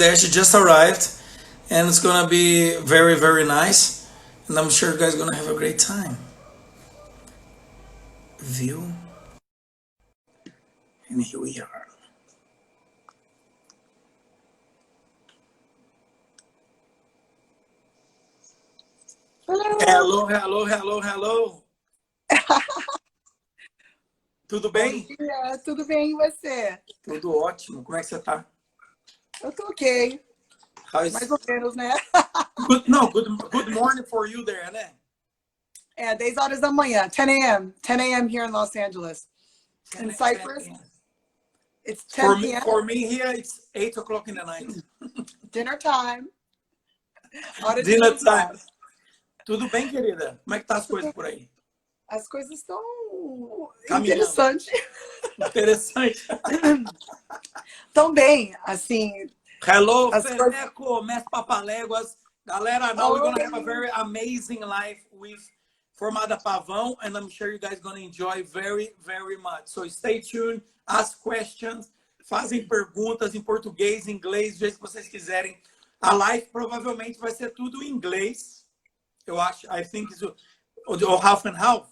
there. She just arrived, and it's gonna be very, very nice. And I'm sure you guys are gonna have a great time. View, and here we are. Hello. Hello, hello, hello, hello. Tudo Bom bem? dia, tudo bem e você? Tudo ótimo. Como é que você tá? Eu tô ok, mais How's ou menos, né? good? No, good morning for you there, né? É, 10 horas da manhã, 10 a.m. 10 a.m. here in Los Angeles. In 10, Cyprus, 10. it's 10 me, p.m. for me here, it's 8 o'clock in the night. Dinner time. Hora de Dinner time. jantar. Tudo bem, querida? Como é que tá as coisas por aí? As coisas estão Caminhando. interessantes. Interessante. Tão bem, assim. Hello, As coisas... Feneco, Mestre Papaléguas. Galera, now we're going to have a very amazing life with Formada Pavão, and I'm sure you guys going to enjoy very, very much. So stay tuned, ask questions, fazem perguntas em português, inglês, do jeito que vocês quiserem. A live provavelmente vai ser tudo em inglês. Eu acho, I think it's or half and half.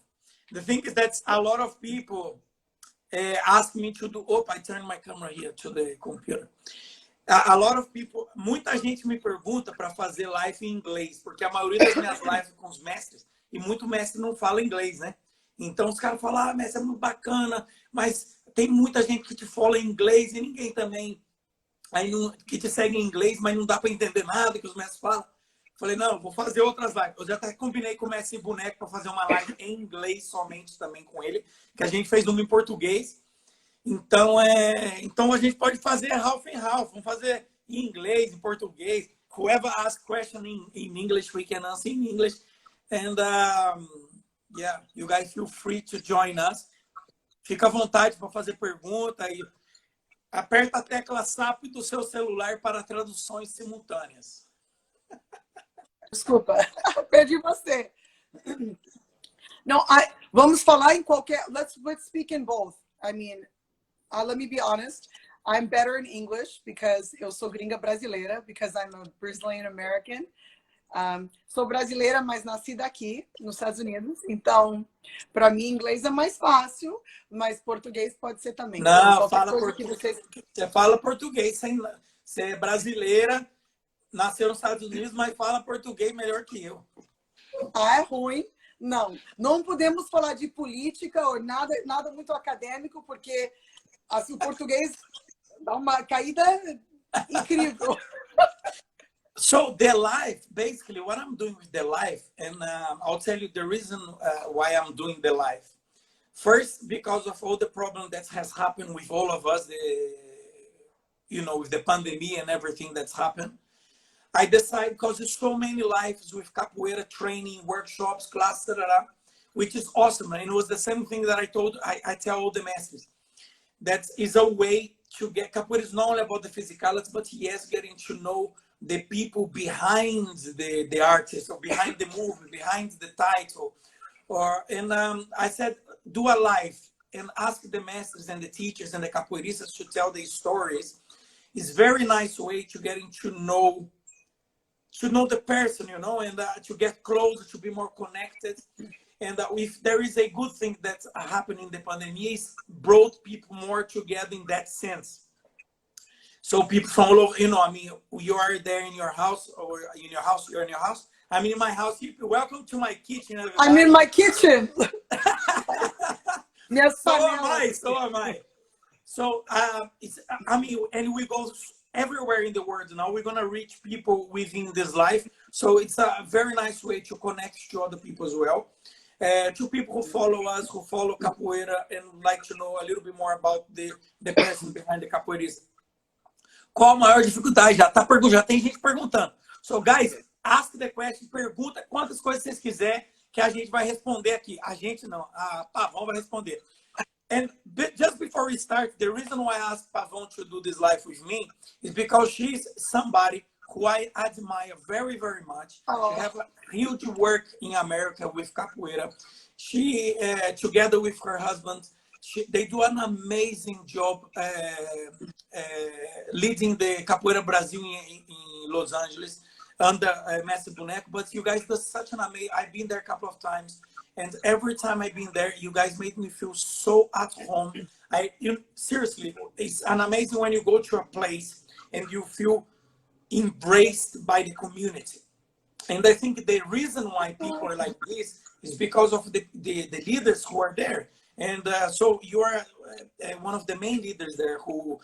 The thing is that a lot of people ask me to do. Oh, I turned my camera here to the computer. A lot of people, muita gente me pergunta para fazer live em inglês, porque a maioria das minhas lives com os mestres, e muito mestre não fala inglês, né? Então os caras falam, ah, mestre, é muito bacana, mas tem muita gente que te fala em inglês e ninguém também aí não, que te segue em inglês, mas não dá para entender nada que os mestres falam. Falei, não, vou fazer outras lives. Eu já até combinei com o Mestre Boneco para fazer uma live em inglês somente também com ele, que a gente fez uma em português. Então, então a gente pode fazer half and half. Vamos fazer em inglês, em português. Whoever asks question in English, we can answer in English. And yeah, you guys feel free to join us. Fica à vontade para fazer pergunta e aperta a tecla SAP do seu celular para traduções simultâneas. Desculpa, perdi você. Não, vamos falar em qualquer... Let's speak in both. I mean, let me be honest. I'm better in English because eu sou gringa brasileira, because I'm a Brazilian American. Sou brasileira, mas nascida aqui, nos Estados Unidos. Então, para mim, inglês é mais fácil, mas português pode ser também. Não, então, fala português. Você fala português, você é brasileira, nasceu nos Estados Unidos, mas fala português melhor que eu. Ah, é ruim? Não. Não podemos falar de política ou nada muito acadêmico, porque assim, o português dá uma caída incrível. So the life, basically, what I'm doing with the life, and I'll tell you the reason why I'm doing the life. First, because of all the problem that has happened with all of us, with the pandemic and everything that's happened. I decided because there's so many lives with capoeira training, workshops, classes, which is awesome. And it was the same thing that I tell all the masters. That is a way to get capoeira is not only about the physicality, but yes, getting to know the people behind the artist or behind the movie, behind the title. I said, do a live and ask the masters and the teachers and the capoeiristas to tell their stories. It's a very nice way to getting to know the person, and to get closer, to be more connected. And if there is a good thing that happened in the pandemic, is brought people more together in that sense. So people from all over, I mean, you are there in your house, or in your house, you're in your house. I'm in my house. Welcome to my kitchen, everybody. I'm in my kitchen. So am I. So, and we go everywhere in the world now. We're going to reach people within this life. So it's a very nice way to connect to other people as well. To people who follow us, who follow capoeira, and like to know a little bit more about the person behind the capoeirista. Qual a maior dificuldade? Já tem gente perguntando. So, guys, ask the question, pergunta quantas coisas vocês quiserem que a gente vai responder aqui. A gente não, a Pavão vai responder. And just before we start, the reason why I asked Pavão to do this live with me is because she's somebody who I admire very, very much. Oh. She has a huge work in America with capoeira. She, together with her husband, They do an amazing job leading the Capoeira Brazil in Los Angeles under Mestre Boneco. But you guys do such an amazing. I've been there a couple of times, and every time I've been there, you guys made me feel so at home. Seriously, it's an amazing when you go to a place and you feel embraced by the community. And I think the reason why people are like this is because of the leaders who are there. And so you are one of the main leaders there who,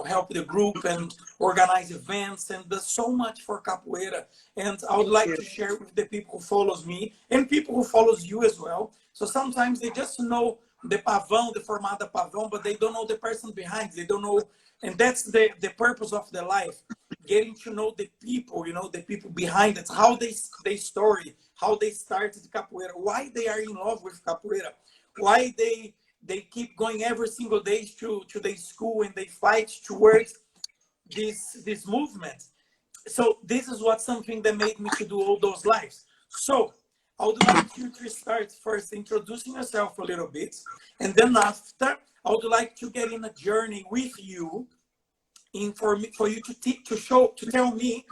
help the group and organize events and does so much for Capoeira. And I would like to share with the people who follows me and people who follows you as well. So sometimes they just know the Pavão, the Formada Pavão, but they don't know the person behind. They don't know. And that's the purpose of their life. Getting to know the people, the people behind it, how they story, how they started Capoeira, why they are in love with Capoeira, why they keep going every single day to their school and they fight towards this movement. So this is something that made me to do all those lives. So I would like you to start first introducing yourself a little bit, and then after I would like to get in a journey with you. For you to tell me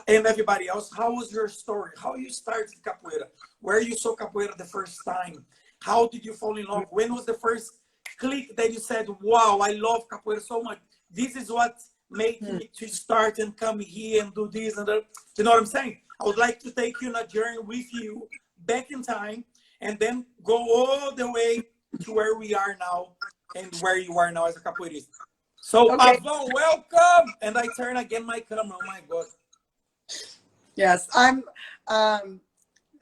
and everybody else, how was your story? How you started Capoeira? Where you saw Capoeira the first time? How did you fall in love? When was the first click that you said, wow, I love Capoeira so much? This is what made me to start and come here and do this and that. You know what I'm saying? I would like to take you on a journey with you back in time and then go all the way to where we are now and where you are now as a capoeirista. So, okay. Pavão, welcome! And I turn again my camera. Oh my God. Yes, I'm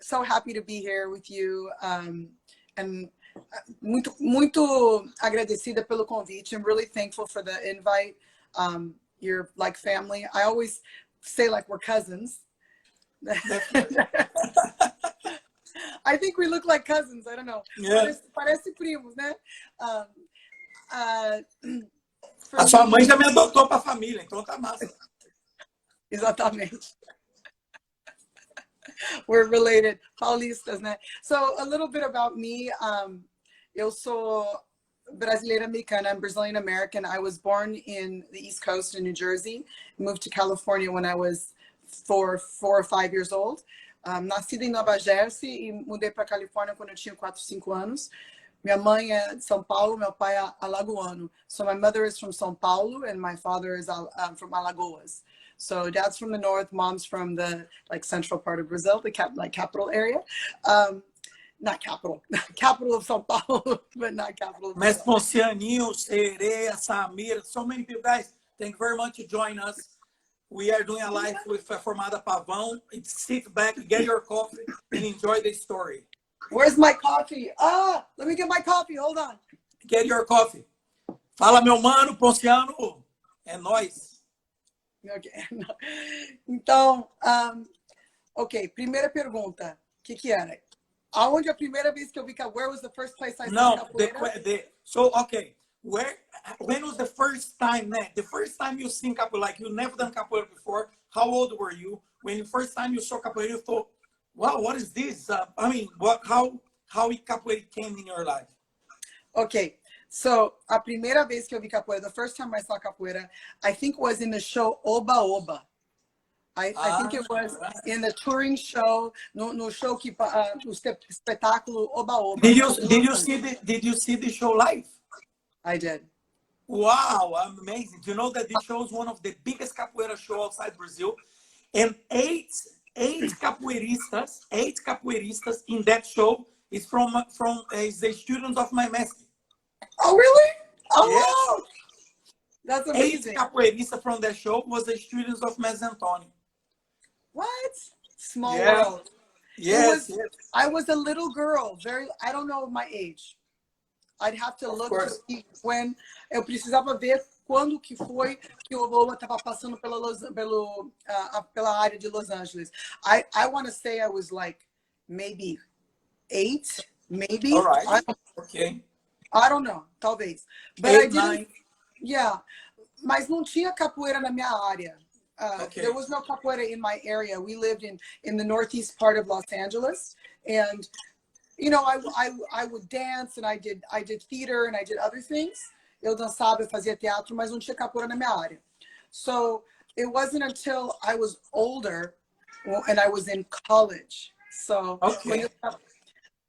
so happy to be here with you. And muito agradecida pelo convite. I'm really thankful for the invite. You're like family. I always say like we're cousins. I think we look like cousins. I don't know. Yeah. Parece primos, né? A sua mãe já me adotou para a família, então tá massa. Exatamente. We're related, paulistas, né? So a little bit about me. Eu sou brasileira americana. I'm Brazilian American. I was born in the East Coast in New Jersey. Moved to California when I was four or 5 years old. Nascida em Nova Jersey e mudei para Califórnia quando eu tinha 4, 5 anos. Minha mãe é de São Paulo, meu pai é alagoano. So my mother is from São Paulo and my father is from Alagoas. So dad's from the north, mom's from the central part of Brazil, the capital area. Not capital of São Paulo, but not capital. Mestre Poncianinho, Sereia, Samir, so many people. Guys, thank you very much to join us. We are doing a live with Formada Pavão. Sit back, get your coffee, and enjoy the story. Where's my coffee? Let me get my coffee. Hold on. Get your coffee. Fala, meu mano, Ponciano. É nóis. Okay. Então, ok, primeira pergunta. O que era? Aonde a primeira vez que eu vi Capoeira? Where was the first place I saw Capoeira? So, okay. When was the first time, né? The first time you seen Capoeira, like you never done Capoeira before, how old were you? When the first time you saw Capoeira, you thought, wow, what is this? How Capoeira came in your life? Okay, so a primeira vez que eu vi Capoeira, the first time I saw Capoeira, I think was in the show Oba Oba. I think it was in the touring show, no show que o espetáculo Oba Oba. Did you see the show live? I did. Wow, amazing! Do you know that this show is one of the biggest capoeira show outside Brazil, and eight capoeiristas in that show is from the students of my Mestre. Oh really? Oh yes. Wow! That's amazing. 8 capoeiristas from that show was the students of Mestre Antônio. What? Small world. Yes, I was a little girl. I don't know my age. I'd have to look to see when. Eu precisava ver quando que foi que o Oba estava passando pela área de Los Angeles. I want to say I was like maybe 8, maybe. All right. Okay. I don't know, talvez. But 8, I didn't. 9. Yeah, mas não tinha capoeira na minha área. Okay. There was no capoeira in my area. We lived in the northeast part of Los Angeles, and you know, I would dance, and I did theater, and I did other things. Eu dançava, eu fazia teatro, mas não tinha capoeira na minha área. So it wasn't until I was older, and I was in college. So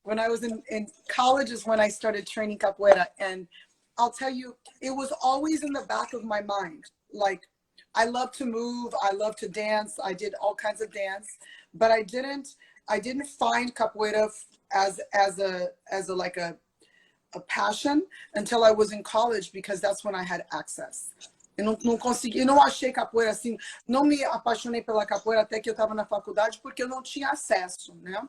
when I was in college is when I started training capoeira. And I'll tell you, it was always in the back of my mind. Like, I love to move, I love to dance, I did all kinds of dance, but I didn't find capoeira as a like a passion until I was in college, because that's when I had access. Eu não consegui, eu não achei capoeira assim, não me apaixonei pela capoeira até que eu estava na faculdade, porque eu não tinha acesso, né?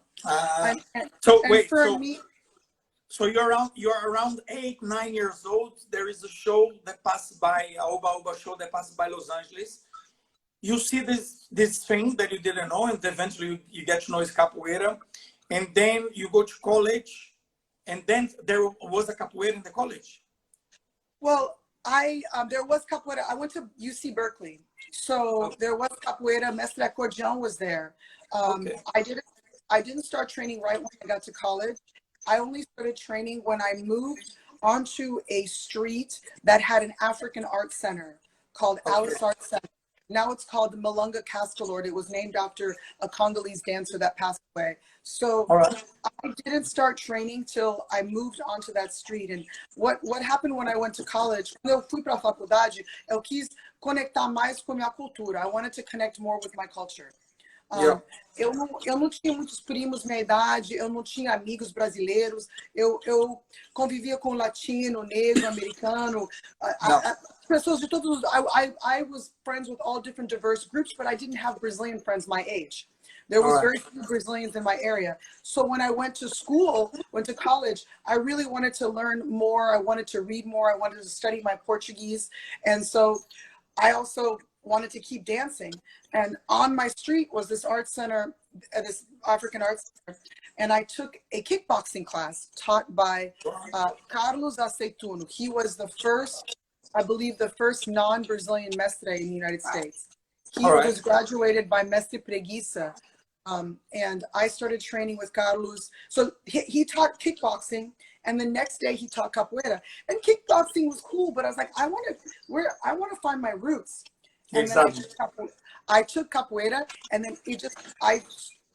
So you're around 8, 9 years old. There is a show that passed by, a Oba Oba show that passed by Los Angeles. You see this thing that you didn't know, and eventually you get to know is capoeira, and then you go to college, and then there was a capoeira in the college. Well, there was capoeira. I went to UC Berkeley, so there was capoeira. Mestre Acordeon was there. I didn't start training right when I got to college. I only started training when I moved onto a street that had an African art center called Alice Art Center. Now it's called the Malunga Castelord. It was named after a Congolese dancer that passed away. So I didn't start training till I moved onto that street. And what happened when I went to college, quando eu fui para a faculdade, eu quis conectar mais com a minha cultura. I wanted to connect more with my culture. Eu não tinha muitos primos na idade, eu não tinha amigos brasileiros, eu convivia com latino, negro, americano, pessoas de todos. I was friends with all different diverse groups, but I didn't have Brazilian friends my age. There was very few Brazilians in my area. So when I went to college, I really wanted to learn more. I wanted to read more. I wanted to study my Portuguese. And so I also wanted to keep dancing. And on my street was this art center, this African art center. And I took a kickboxing class taught by Carlos Aceituno. He was the first, I believe, the first non-Brazilian mestre in the United States. He was graduated by Mestre Preguiça. And I started training with Carlos. So he taught kickboxing, and the next day he taught capoeira. And kickboxing was cool, but I was like, I want to find my roots. And exactly. Then I took capoeira, and then I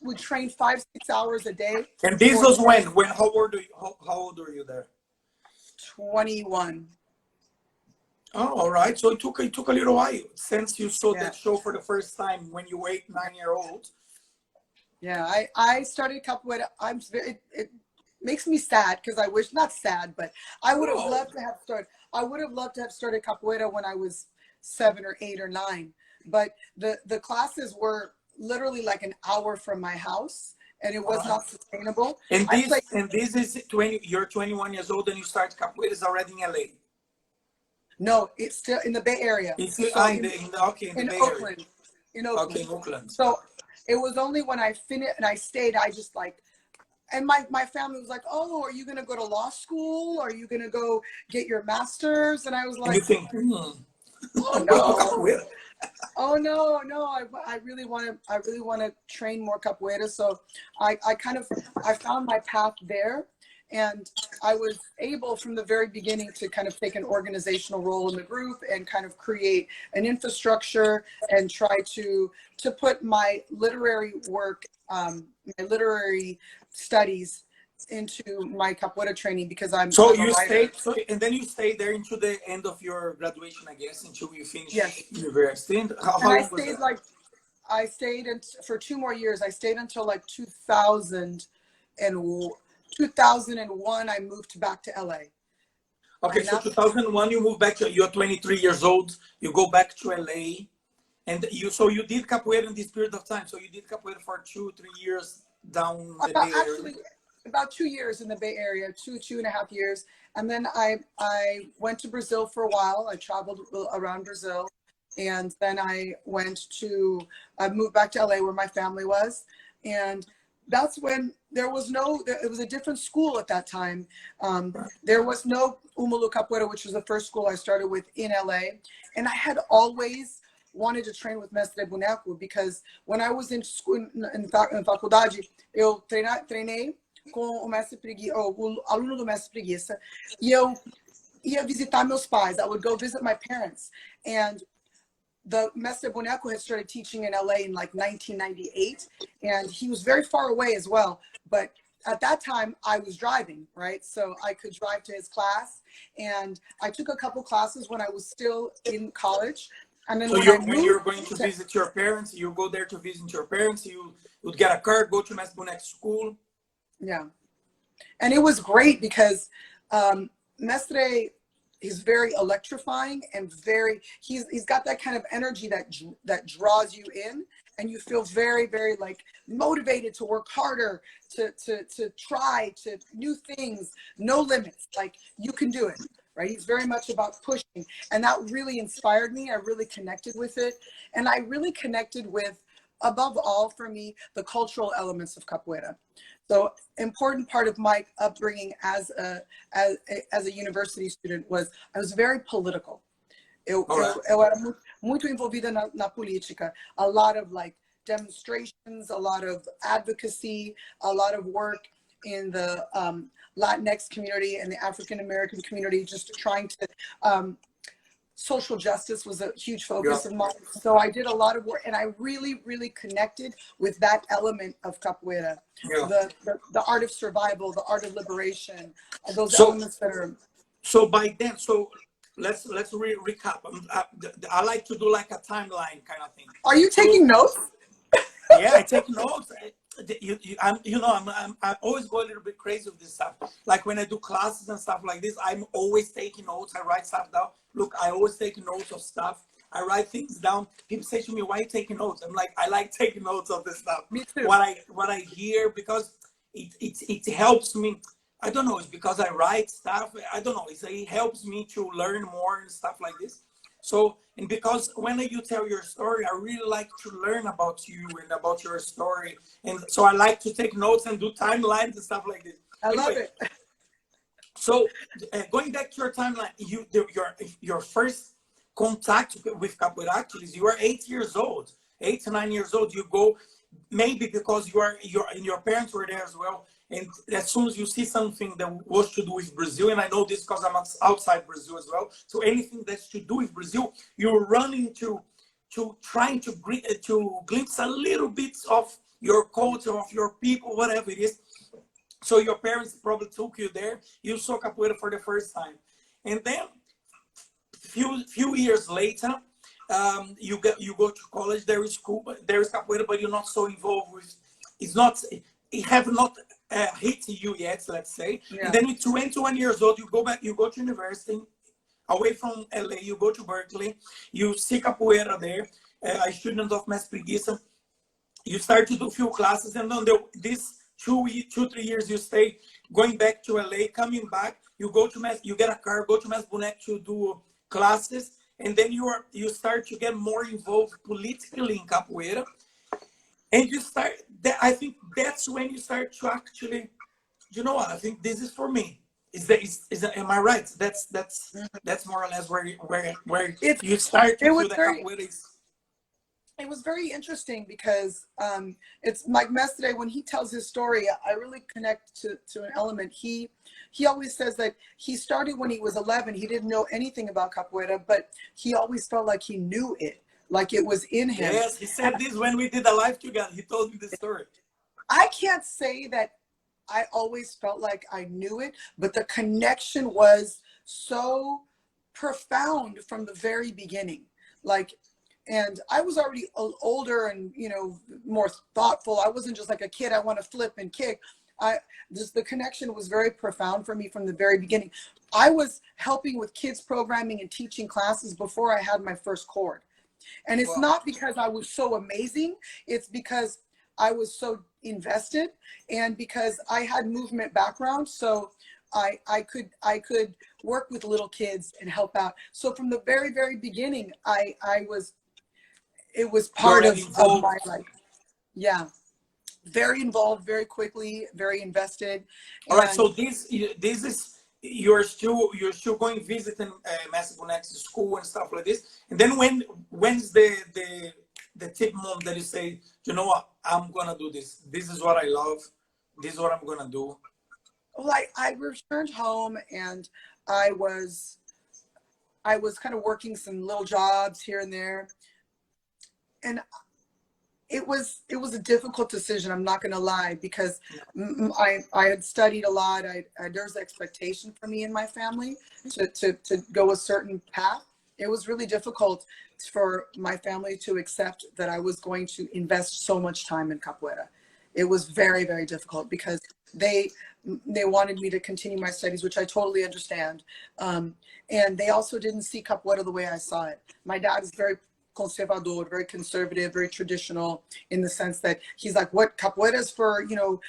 would train 5-6 hours a day. And this was when how old were you there? 21. Oh, all right. So it took a little while since you saw that show for the first time when you were 8, 9-year-old. Yeah, I started capoeira. It makes me sad because I wish, not sad, but I would have loved to have started. I would have loved to have started capoeira when I was 7 or 8 or 9. But the classes were literally like an hour from my house, and it was not sustainable. And this is 20. You're 21 years old, and you start capoeira is already in LA. No, it's still in the Bay Area. It's in Oakland. Area. In Oakland. Okay, in Oakland. So it was only when I finished and I stayed, I just like, and my family was like, oh, are you going to go to law school? Are you going to go get your master's? And I was like, and you think, oh no. Oh no, I really want to train more capoeira. So I found my path there, and I was able from the very beginning to kind of take an organizational role in the group and kind of create an infrastructure and try to put my literary work, my literary studies into my capoeira training, because I'm a writer. And then you stayed there into the end of your graduation, I guess, until you finished university. I stayed for 2 more years. I stayed until like 2000 and 2001. I moved back to LA. Okay, so 2001 you moved back you're 23 years old. You go back to LA, and you did capoeira in this period of time. So you did capoeira for 2-3 years down the Bay Area. About 2 years in the Bay Area, 2.5 years. And then I went to Brazil for a while. I traveled around Brazil. And then I moved back to LA where my family was. And that's when it was a different school at that time. There was no Umulu Capoeira, which was the first school I started with in LA. And I had always wanted to train with Mestre Boneco, because when I was in school, in faculdade, eu treinei com o mestre Preguiça, o aluno do mestre Preguiça, e eu ia visitar meus pais. I would go visit my parents. And the Mestre Boneco had started teaching in LA in like 1998, and he was very far away as well. But at that time, I was driving, right? So I could drive to his class, and I took a couple classes when I was still in college. And then So when you're going to visit your parents, you go there to visit your parents, you would get a car, go to Mestre Boneco school. Yeah. And it was great because Mestre is very electrifying and he's got that kind of energy that draws you in, and you feel very, very like motivated to work harder, to try to new things, no limits, like you can do it. Right? He's very much about pushing. And that really inspired me. I really connected with it. And I really connected with, above all for me, the cultural elements of capoeira. So important part of my upbringing as a university student was I was very political. Eu era muito envolvida na política. A lot of like demonstrations, a lot of advocacy, a lot of work in the Latinx community and the African American community, just trying to, social justice was a huge focus of mine. So I did a lot of work, and I really, really connected with that element of capoeira, the art of survival, the art of liberation, those elements that are. So by then, so let's recap. I like to do like a timeline kind of thing. Are you taking notes? Yeah, I take notes. I always go a little bit crazy with this stuff. Like when I do classes and stuff like this, I'm always taking notes. I write stuff down. Look, I always take notes of stuff. I write things down. People say to me, "Why are you taking notes?" I'm like, I like taking notes of this stuff. Me too. What I hear, because it helps me. I don't know. It's because I write stuff. I don't know. It helps me to learn more and stuff like this. So, and because when you tell your story, I really like to learn about you and about your story. And so I like to take notes and do timelines and stuff like this. I love it. So going back to your timeline, your first contact with capoeira actually is you are 8 years old, 8 to 9 years old. You go, maybe because your parents were there as well. And as soon as you see something that was to do with Brazil, and I know this because I'm outside Brazil as well, so anything that's to do with Brazil, you're running to trying to glimpse a little bit of your culture, of your people, whatever it is. So your parents probably took you there. You saw capoeira for the first time, and then few years later, you go to college. There is school, there is capoeira, but you're not so involved with. It have not hit you yet, let's say. Yeah. And then at 21 years old, you go back. You go to university, away from LA. You go to Berkeley. You see capoeira there. A student of Mestre Preguiça. You start to do few classes, and then this 2-3 years you stay going back to LA, coming back. You go to you get a car, go to Mestre Boneco to do classes, and then you start to get more involved politically in capoeira. And you start, I think that's when you start to actually, you know what, I think this is for me. Am I right? That's more or less where you start to feel that capoeira is. It was very interesting because it's like Mestre, when he tells his story, I really connect to an element. He always says that he started when he was 11. He didn't know anything about capoeira, but he always felt like he knew it. Like it was in him. Yes, he said this when we did a live together. He told me the story. I can't say that I always felt like I knew it, but the connection was so profound from the very beginning. Like, and I was already older and, you know, more thoughtful. I wasn't just like a kid, I want to flip and kick. The connection was very profound for me from the very beginning. I was helping with kids programming and teaching classes before I had my first cord. And it's not because I was so amazing. It's because I was so invested and because I had movement background. So I could work with little kids and help out. So from the very, very beginning, it was part of my life. Yeah. Very involved, very quickly, very invested. All right. So this is, you're still going visiting Mestre Boneco's school and stuff like this. And then when's the tip moment that you say, you know what, I'm gonna do this. This is what I love. this is what I'm gonna do? Well, I returned home and I was kind of working some little jobs here and there, and it was a difficult decision. I'm not going to lie, because I had studied a lot. There's expectation for me and my family to go a certain path. It was really difficult for my family to accept that I was going to invest so much time in capoeira. It was very, very difficult because they wanted me to continue my studies, which I totally understand. And they also didn't see capoeira the way I saw it. My dad is very conservador, very conservative, very traditional, in the sense that he's like, what, capoeira is for, you know,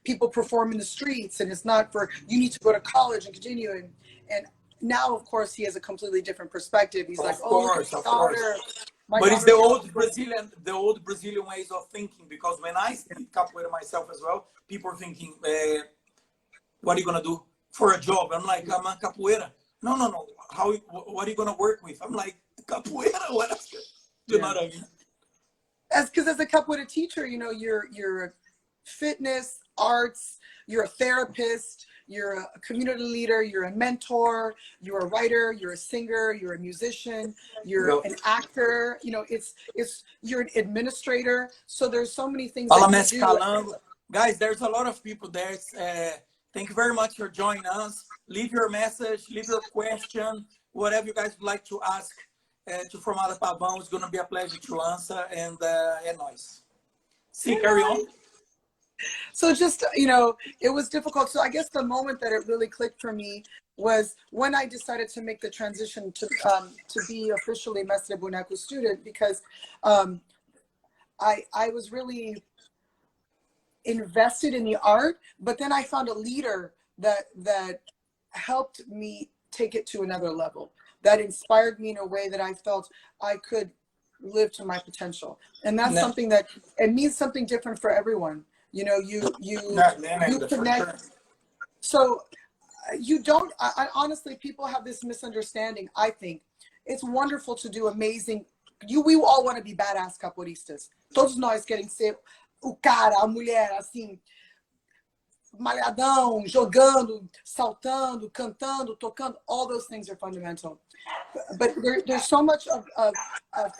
people perform in the streets, and it's not for, you need to go to college and continue. And now, of course, he has a completely different perspective. He's like, oh, look at my daughter. But it's the old Brazilian ways of thinking, because when I did capoeira myself as well, people are thinking, what are you gonna do for a job? I'm like, I'm a capoeira. No. What are you gonna work with? I'm like, capoeira. What else? You know what I mean? Because as a capoeira teacher, you know, you're fitness, arts, you're a therapist, you're a community leader, you're a mentor, you're a writer, you're a singer, you're a musician, you're an actor, you know, you're an administrator. So there's so many things that you do. Guys, there's a lot of people there. Thank you very much for joining us. Leave your message, leave your question, whatever you guys would like to ask to Formada Pavão. It's going to be a pleasure to answer, and nice. See, carry on. So just, you know, it was difficult. So I guess the moment that it really clicked for me was when I decided to make the transition to be officially Mestre Boneco student, because I was really invested in the art, but then I found a leader that helped me take it to another level, that inspired me in a way that I felt I could live to my potential. And that's something that, it means something different for everyone. You know, you connect. So you don't, honestly, people have this misunderstanding. I think it's wonderful to do amazing. We all want to be badass capoeiristas. Todos nós querem ser o cara, a mulher, assim, malhadão, jogando, saltando, cantando, tocando. All those things are fundamental. But there's so much of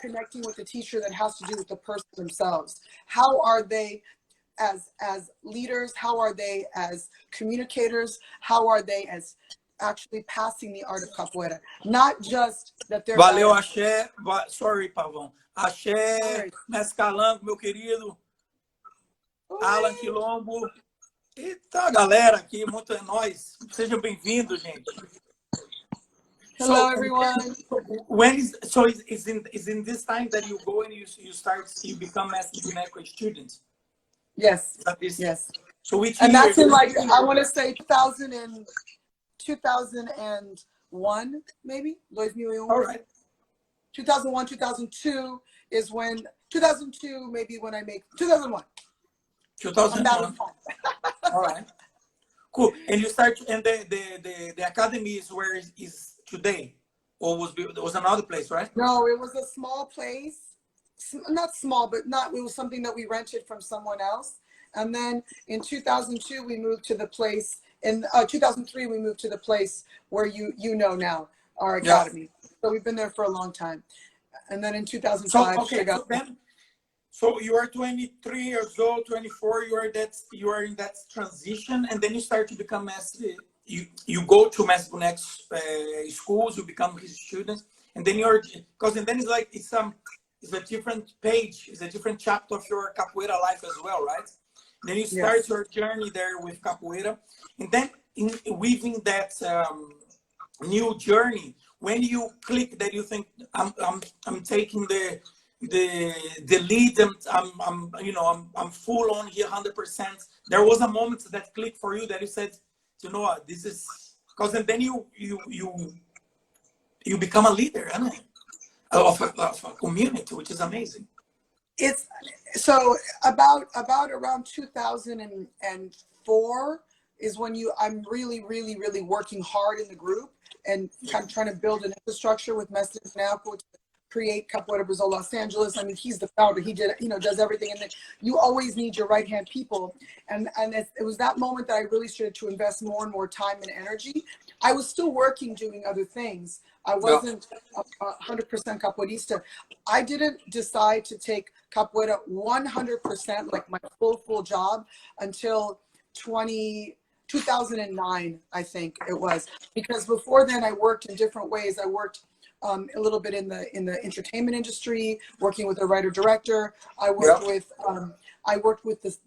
connecting with the teacher that has to do with the person themselves. How are they as leaders? How are they as communicators? How are they as actually passing the art of capoeira? Not just that they're... Valeu, axé. Sorry, Pavão. Axé, Mescalango, meu querido. Alan Quilombo. Eita, galera aqui, muito é nóis. Sejam bem-vindos, gente. Hello, everyone. Is in this time that you go and you become Mestre Boneco student? Yes. Yes. So which and year? That's in, like, I want to say 2001, maybe. 2001. All right. 2001, 2002 is when, 2002 maybe when I make 2001. 2001. All right. Cool. And you start, and the academy is where it is today, or was another place, right? No, it was a small place. Not small, but it was something that we rented from someone else. And then in 2002, we moved to the place. In 2003, we moved to the place where you know now, our academy. Yeah. So we've been there for a long time. And then in 2005, so you are 23 years old, 24. You are in that transition, and then you start to become Mestre. You go to Mestre Boneco's schools. You become his students, and then then it's like it's a different page. It's a different chapter of your capoeira life as well, right? Then you start your journey there with capoeira, and then within that new journey, when you click that you think I'm taking the lead, I'm full on here 100%. There was a moment that clicked for you that you said, you know what, this is, because then you become a leader, of a community, which is amazing. It's so about around 2004 is when I'm really working hard in the group and kind of trying to build an infrastructure with Mestre Boneco to create Capoeira Brazil Los Angeles. I mean, he's the founder. He did, you know, does everything. And then you always need your right-hand people. And it was that moment that I really started to invest more and more time and energy. I was still working, doing other things. I wasn't 100% capoeirista. I didn't decide to take capoeira 100%, like my full job, until 2009, I think it was. Because before then, I worked in different ways. I worked a little bit in the entertainment industry, working with a writer director. I worked with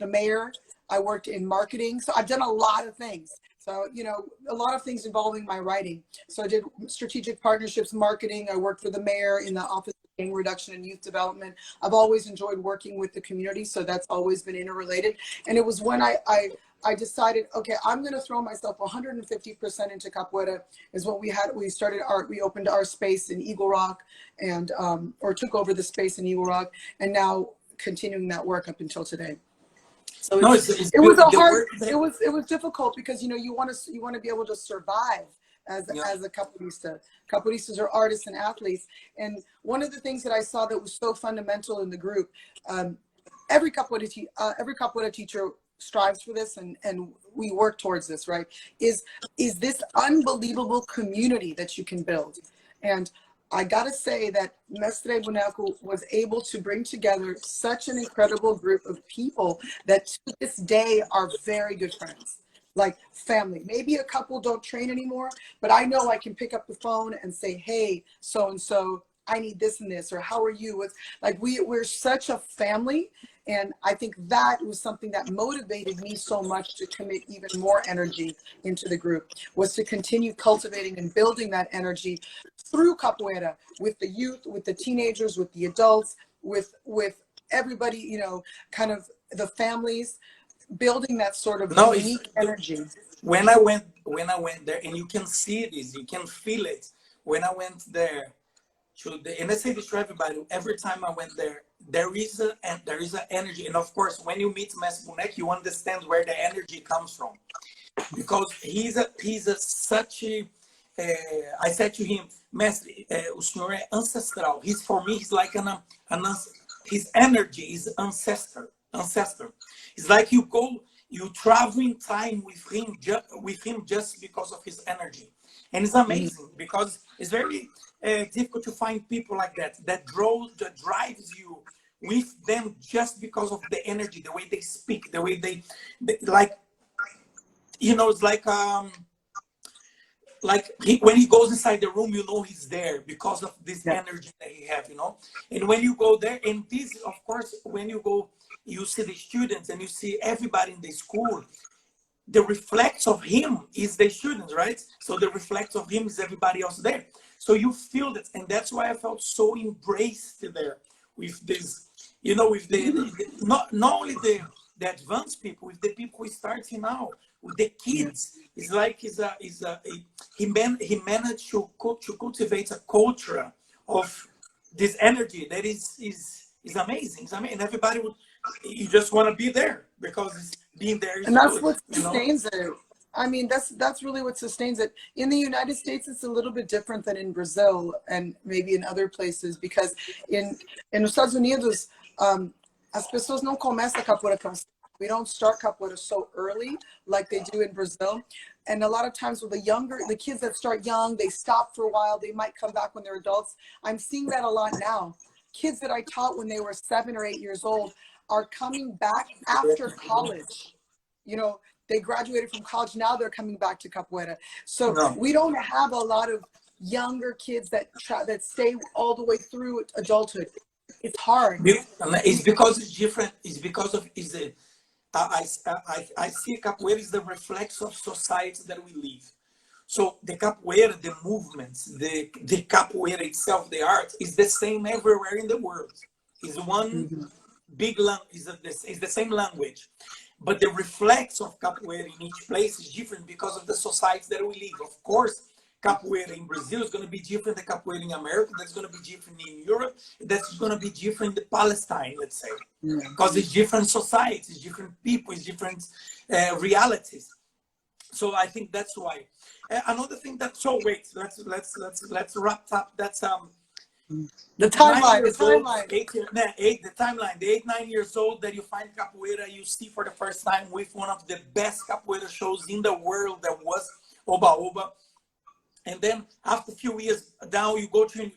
the mayor. I worked in marketing. So I've done a lot of things. So, you know, a lot of things involving my writing. So I did strategic partnerships, marketing. I worked for the mayor in the Office of Gang Reduction and Youth Development. I've always enjoyed working with the community. So that's always been interrelated. And it was when I decided, okay, I'm going to throw myself 150% into capoeira. Is what we opened our space in Eagle Rock and, or took over the space in Eagle Rock, and now continuing that work up until today. So it was difficult because, you know, you want to be able to survive as a capoeirista. Capoeiristas are artists and athletes. And one of the things that I saw that was so fundamental in the group, every capoeira teacher strives for this, and we work towards this, right? Is this unbelievable community that you can build. And I gotta say that Mestre Boneco was able to bring together such an incredible group of people that to this day are very good friends, like family. Maybe a couple don't train anymore, but I know I can pick up the phone and say, hey, so-and-so, I need this and this, or how are you? It's like we're such a family. And I think that was something that motivated me so much to commit even more energy into the group, was to continue cultivating and building that energy through capoeira, with the youth, with the teenagers, with the adults, with everybody, you know, kind of the families, building that sort of unique energy. When I went there, and you can see this, you can feel it. When I went there, and I say this to everybody, every time I went there, there is an energy. And of course, when you meet Mestre Boneco, you understand where the energy comes from, because he's such a, I said to him, Mestre, o senhor é ancestral. For me, he's like his energy is ancestor. It's like you travel in time with him just because of his energy. And it's amazing because it's very difficult to find people like that drives you with them just because of the energy, the way they speak, the way they like, you know, it's like when he goes inside the room, you know he's there because of this energy that he has, you know. And when you go there, and this, of course, when you go, you see the students and you see everybody in the school. The reflex of him is the students, right? So the reflex of him is everybody else there. So you feel that, and that's why I felt so embraced there with this, you know, with not only the advanced people, with the people who are starting now, with the kids. It's like he managed to cultivate a culture of this energy that is amazing. I mean, everybody you just want to be there because being there is, and that's what sustains it. I mean, that's really what sustains it. In the United States, it's a little bit different than in Brazil and maybe in other places, because in os Estados Unidos, as pessoas não começam a capoeira tão cedo. We don't start capoeira so early like they do in Brazil. And a lot of times with the kids that start young, they stop for a while. They might come back when they're adults. I'm seeing that a lot now. Kids that I taught when they were 7 or 8 years old are coming back after college. You know, they graduated from college. Now they're coming back to capoeira. So we don't have a lot of younger kids that stay all the way through adulthood. It's hard. It's because it's different. It's because of I see capoeira is the reflex of society that we live. So the capoeira, the movements, the capoeira itself, the art is the same everywhere in the world. It's one big language. It's the same language. But the reflex of capoeira in each place is different because of the society that we live. Of course, capoeira in Brazil is going to be different than capoeira in America. That's going to be different in Europe. That's going to be different in Palestine, let's say. Because it's different societies, different people, it's different realities. So I think that's why. Another thing that, so wait, let's wrap up. That's The 9 timeline, the years old, timeline. the timeline, the 8, 9 years old that you find capoeira, you see for the first time with one of the best capoeira shows in the world that was Oba Oba. And then after a few years down, you go to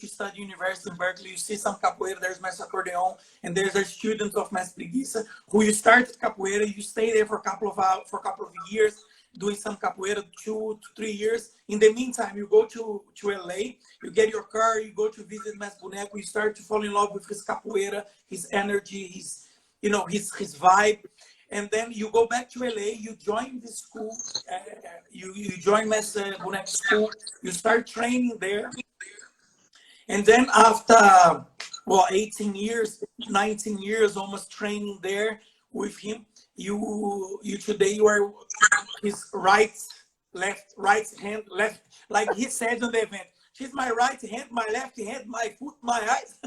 study university in Berkeley, you see some capoeira, there's Mestre Acordeon, and there's a student of Mestre who you started capoeira, you stay there for a couple of years, doing some capoeira, 2 to 3 years. In the meantime, you go to LA, you get your car, you go to visit Mestre Boneco, you start to fall in love with his capoeira, his energy, his vibe. And then you go back to LA, you join the school, you join Mestre Boneco school, you start training there. And then after, 18 years, 19 years, almost training there with him, today you are his right hand, left, like he said on the event. She's my right hand, my left hand, my foot, my eyes.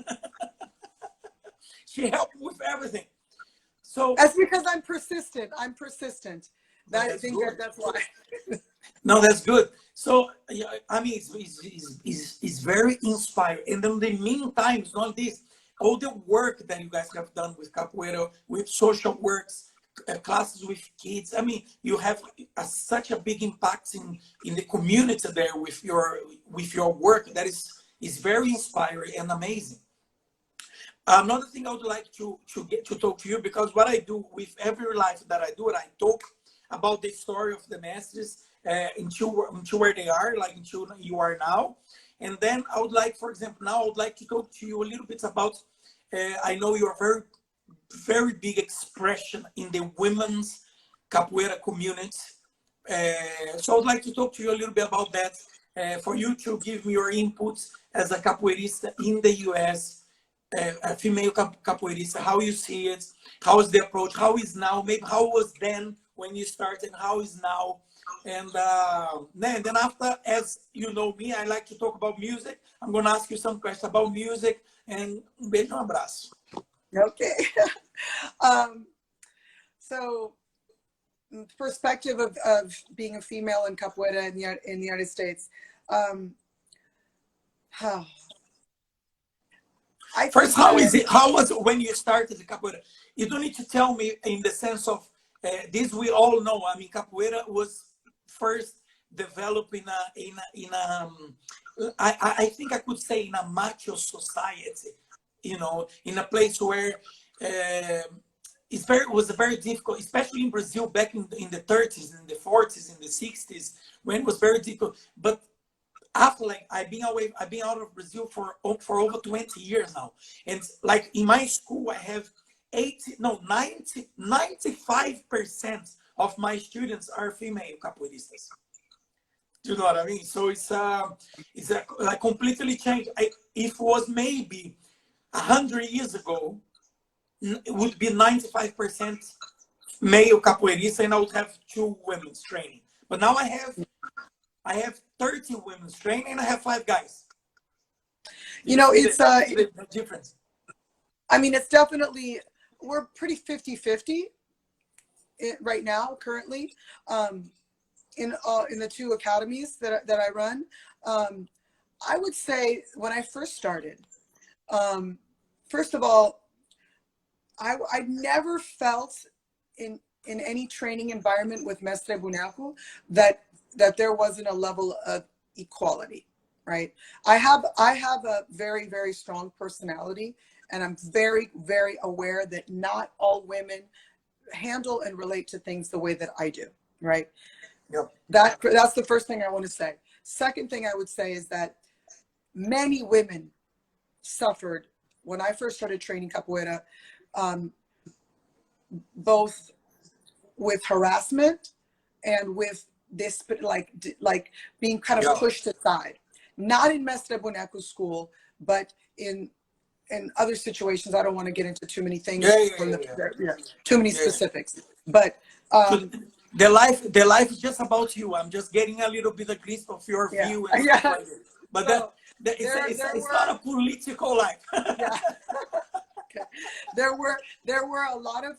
She helped with everything. So that's because I'm persistent. I'm persistent. I think that's why. No, that's good. So I mean, it's very inspiring. And in the meantime, it's not this. All the work that you guys have done with capoeira, with social works, classes with kids. I mean, you have such a big impact in the community there with your work. That is very inspiring and amazing. Another thing I would like to talk to you, because what I do with every life that I do, I talk about the story of the masters into where they are, like into you are now. And then I would like, for example, now I would like to talk to you a little bit about, I know you're very, very big expression in the women's capoeira community. So I would like to talk to you a little bit about that, for you to give me your inputs as a capoeirista in the US, a female capoeirista, how you see it, how is the approach, how is now, maybe how was then when you started, how is now. And then after, as you know me, I like to talk about music. I'm going to ask you some questions about music, and beijo, abraço. Okay. So perspective of being a female in capoeira in the United States. First, how was it when you started the capoeira? You don't need to tell me in the sense of this. We all know. I mean, capoeira was first developed I think I could say in a macho society. You know, in a place where it was very difficult, especially in Brazil back in the 30s, in the 40s, in the 60s, when it was very difficult. But after, like, I've been out of Brazil for over 20 years now. And like in my school, I have 95% of my students are female capoeiristas. Do you know what I mean? So it's like completely changed. If it was maybe 100 years ago, it would be 95% male capoeirista, and I would have 2 women's training. But now I have 30 women's training, and I have 5 guys. You know, it's the difference. I mean, it's definitely, we're pretty 50-50 right now, currently, in the 2 academies that I run. I would say when I first started, first of all, I never felt in any training environment with Mestre Boneco that there wasn't a level of equality, right? I have a very, very strong personality, and I'm very, very aware that not all women handle and relate to things the way that I do, right? Yep. That's the first thing I want to say. Second thing I would say is that many women suffered when I first started training capoeira, both with harassment and with this, like being kind of pushed aside. Not in Mestre Boneco school, but in other situations. I don't want to get into too many things too many specifics. But the life is just about you. I'm just getting a little bit of glimpse of your view and stuff like that. But so, it's not a political life. Okay. There were a lot of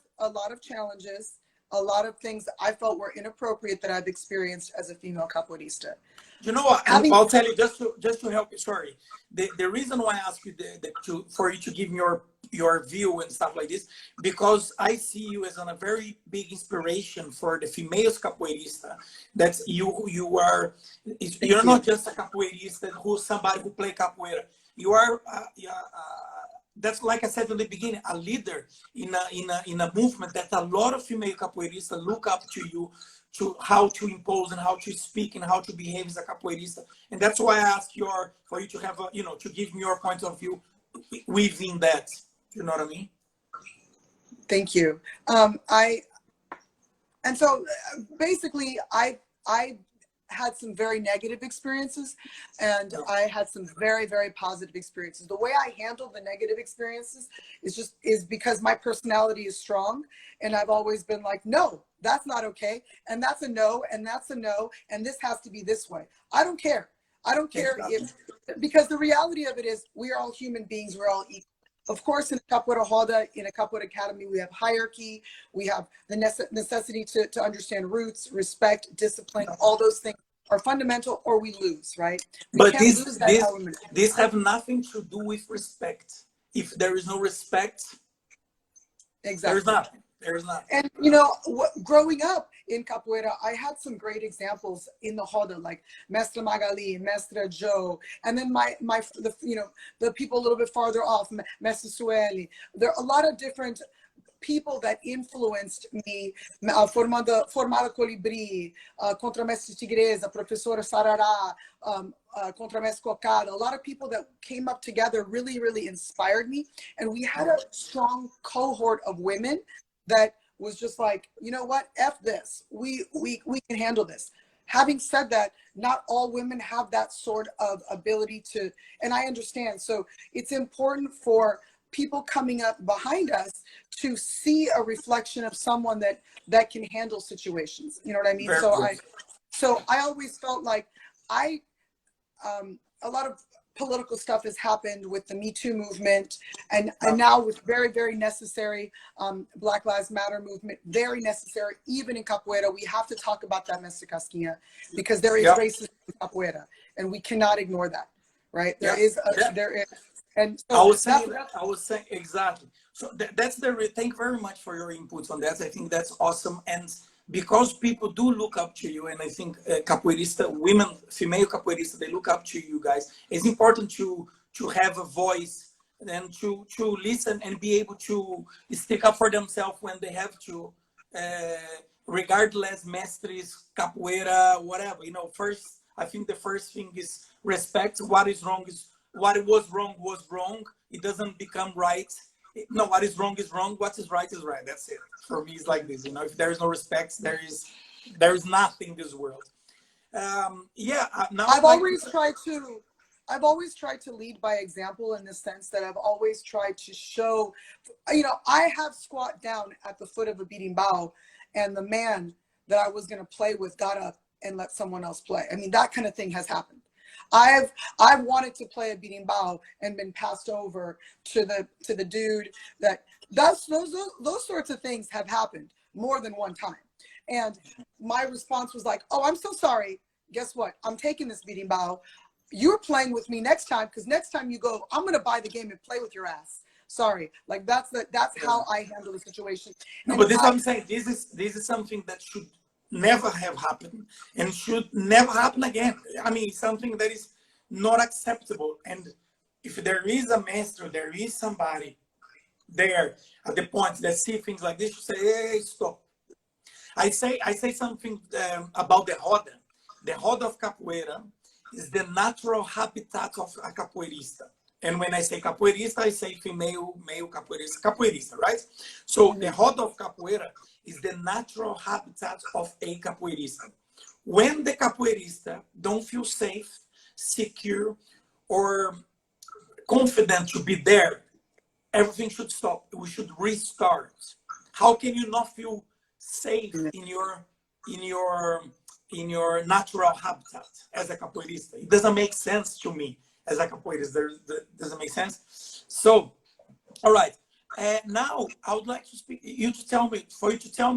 challenges a lot of things that I felt were inappropriate that I've experienced as a female capoeirista. You know what? I'll tell you just to help you. Sorry, the reason why I ask you for you to give me your view and stuff like this, because I see you as a very big inspiration for the females capoeirista. That's you're not just a capoeirista who's somebody who play capoeira. You are that's, like I said in the beginning, a leader in a movement that a lot of female capoeiristas look up to you, to how to impose and how to speak and how to behave as a capoeirista. And that's why I ask for you to have to give me your point of view within that. You know what I mean? Thank you. And so basically I had some very negative experiences, and I had some very, very positive experiences. The way I handle the negative experiences is because my personality is strong, and I've always been like, no, that's not okay, and that's a no, and that's a no, and this has to be this way. I don't care. I don't care because the reality of it is we are all human beings. We're all equal. Of course, in Capoeira Roda, in a Capoeira Academy, we have hierarchy. We have the necessity to understand roots, respect, discipline. All those things are fundamental, or we lose, right? But this have nothing to do with respect. If there is no respect, exactly, there's nothing. There's nothing. And growing up in capoeira, I had some great examples in the Roda, like Mestre Magali, Mestre Joe, and then the people a little bit farther off, Mestre Sueli. There are a lot of different people that influenced me. Formada Colibri, Contra Mestre Tigresa, Professora Sarará, Contra Mestre Cocada. A lot of people that came up together really, really inspired me. And we had a strong cohort of women that was just like, you know what, F this, we can handle this. Having said that, not all women have that sort of ability to, and I understand. So it's important for people coming up behind us to see a reflection of someone that can handle situations. You know what I mean? Very good. So I always felt like a lot of political stuff has happened with the Me Too movement, and now with very, very necessary Black Lives Matter movement, very necessary. Even in capoeira, we have to talk about that, Mr. Casquinha, because there is racism in capoeira, and we cannot ignore that, right? There is, and so I was saying exactly. So that's thank you very much for your inputs on that. I think that's awesome, and because people do look up to you, and I think women, female capoeiristas, they look up to you guys. It's important to have a voice and to listen and be able to stick up for themselves when they have to, regardless, mestres, capoeira, whatever. First, I think the first thing is respect. What is wrong is what was wrong. It doesn't become right. No, what is wrong is wrong. What is right. That's it. For me, it's like this. If there is no respect, there is nothing in this world. Now I've always tried to lead by example, in the sense that I've always tried to show. I have squat down at the foot of a beating bow, and the man that I was going to play with got up and let someone else play. I mean, that kind of thing has happened. I've wanted to play a beating bow and been passed over to the dude those sorts of things have happened more than one time. And my response was like, oh, I'm so sorry. Guess what? I'm taking this beating bow. You're playing with me next time, because next time you go, I'm going to buy the game and play with your ass. Sorry. Like that's how I handle the situation. No, but this is what I'm saying. This is something that should never have happened and should never happen again. I mean, something that is not acceptable. And if there is a master, there is somebody there at the point that see things like this, you say, hey, stop. I say something about the Roda. The Roda of Capoeira is the natural habitat of a capoeirista. And when I say capoeirista, I say female, male capoeirista, right? So the Roda of Capoeira is the natural habitat of a capoeirista. When the capoeirista don't feel safe, secure, or confident to be there, everything should stop. We should restart. How can you not feel safe in your natural habitat as a capoeirista? It doesn't make sense to me as a capoeirista. Doesn't make sense. So, all right. Now I would like to speak you to tell me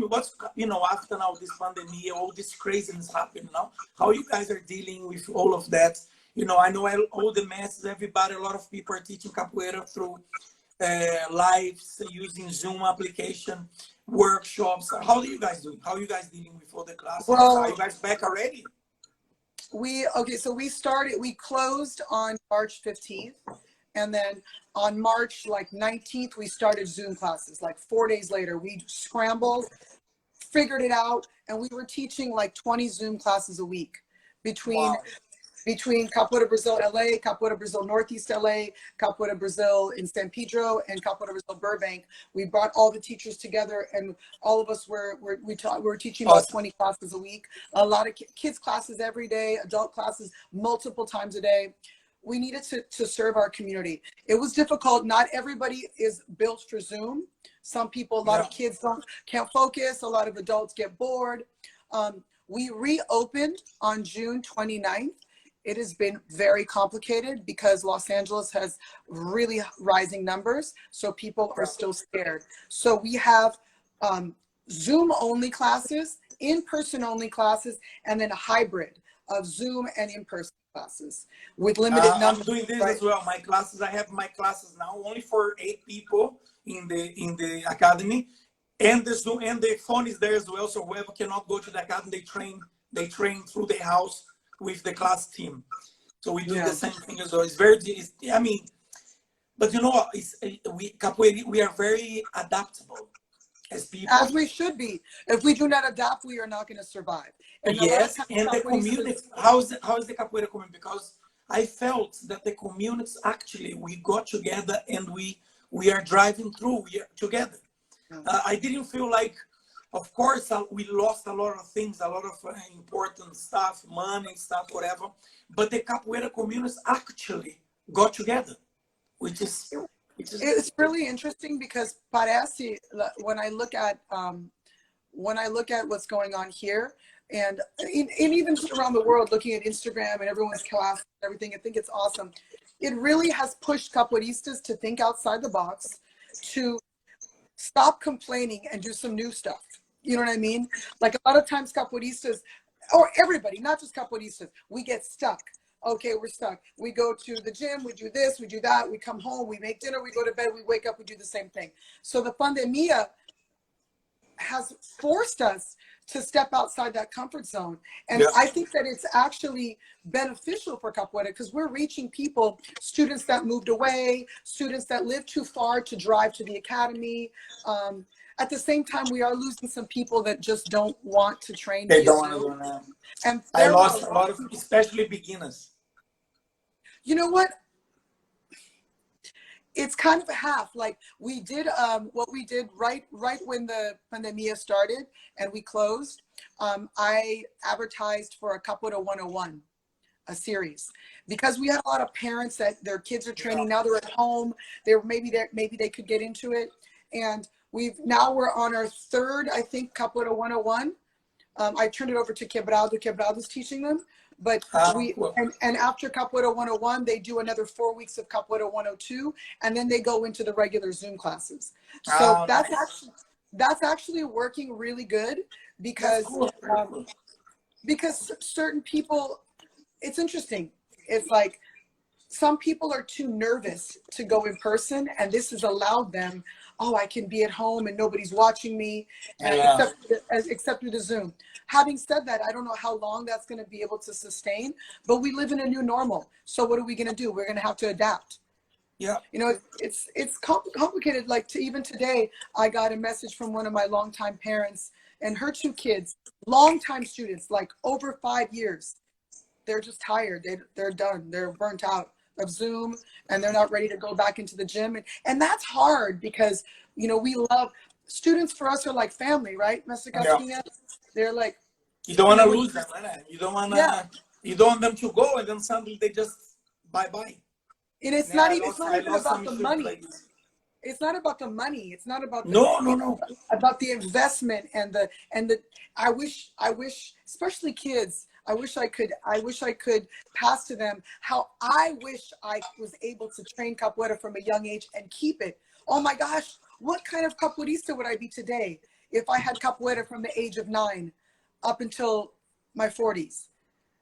what's, after now this pandemic, all this craziness happening now, how you guys are dealing with all of that. I know all the masses, everybody, a lot of people are teaching capoeira through lives using Zoom application, workshops. How are you guys doing? How are you guys dealing with all the classes? Well, are you guys back already? So we closed on March 15th. And then on March 19th, we started Zoom classes. Like 4 days later, we scrambled, figured it out, and we were teaching like 20 Zoom classes a week between Capoeira Brazil LA, Capoeira Brazil Northeast LA, Capoeira Brazil in San Pedro, and Capoeira Brazil Burbank. We brought all the teachers together, and all of us were teaching about 20 classes a week. A lot of kids classes every day, adult classes multiple times a day. We needed to serve our community. It was difficult. Not everybody is built for Zoom. Some people, a lot of kids can't focus. A lot of adults get bored. We reopened on June 29th. It has been very complicated because Los Angeles has really rising numbers. So people are still scared. So we have Zoom only classes, in-person only classes, and then a hybrid of Zoom and in-person classes with limited numbers. I'm doing this as well. My classes, I have my classes now only for 8 people in the academy, and the Zoom and the phone is there as well. So whoever cannot go to the academy, they train through the house with the class team. So we do the same thing as well. It's very, but we are very adaptable as people. As we should be. If we do not adapt, we are not going to survive. And yes, and the community, how is the capoeira community? Because I felt that the communities actually, we got together and we are driving through together. I didn't feel like, of course, we lost a lot of things, a lot of important stuff, money, stuff, whatever. But the capoeira communities actually got together, which is it's really interesting because parece, when I look at what's going on here, and even just around the world, looking at Instagram and everyone's class and everything, I think it's awesome. It really has pushed capoeiristas to think outside the box, to stop complaining and do some new stuff. You know what I mean? Like a lot of times capoeiristas, or everybody, not just capoeiristas, we get stuck. Okay, we're stuck. We go to the gym, we do this, we do that, we come home, we make dinner, we go to bed, we wake up, we do the same thing. So the pandemia has forced us to step outside that comfort zone. And I think that it's actually beneficial for capoeira because we're reaching people, students that moved away, students that live too far to drive to the academy. At the same time, we are losing some people that just don't want to train. They don't want to do that. And I lost a lot of, especially beginners. You know what? It's kind of a half. Like we did what we did right when the pandemia started and we closed. I advertised for a Capoeira 101, a series, because we had a lot of parents that their kids are training. Now they're at home. Maybe they could get into it. And we're on our third, I think, Capoeira 101. I turned it over to Quebrado. Quebrado's teaching them. But and after Capoeira 101, they do another 4 weeks of Capoeira 102, and then they go into the regular Zoom classes. So that's actually working really good because because certain people, it's interesting. It's like some people are too nervous to go in person, and this has allowed them. Oh, I can be at home and nobody's watching me, except through the Zoom. Having said that, I don't know how long that's going to be able to sustain, but we live in a new normal. So what are we going to do? We're going to have to adapt. Yeah. You know, it's complicated. Like even today, I got a message from one of my longtime parents and her 2 kids, longtime students, like over 5 years. They're just tired. They're done. They're burnt out of Zoom and they're not ready to go back into the gym. And that's hard because, you know, we love students. For us are like family, right? Mestre Casquinha? They're like, you don't want to lose them, right? You don't want them to go and then suddenly they just bye-bye. And it's not even about the money. It's not about the money. It's not about about the investment and the I wish, especially kids, I wish I could pass to them how I wish I was able to train capoeira from a young age and keep it. Oh my gosh, what kind of capoeirista would I be today if I had capoeira from the age of 9 up until my 40s?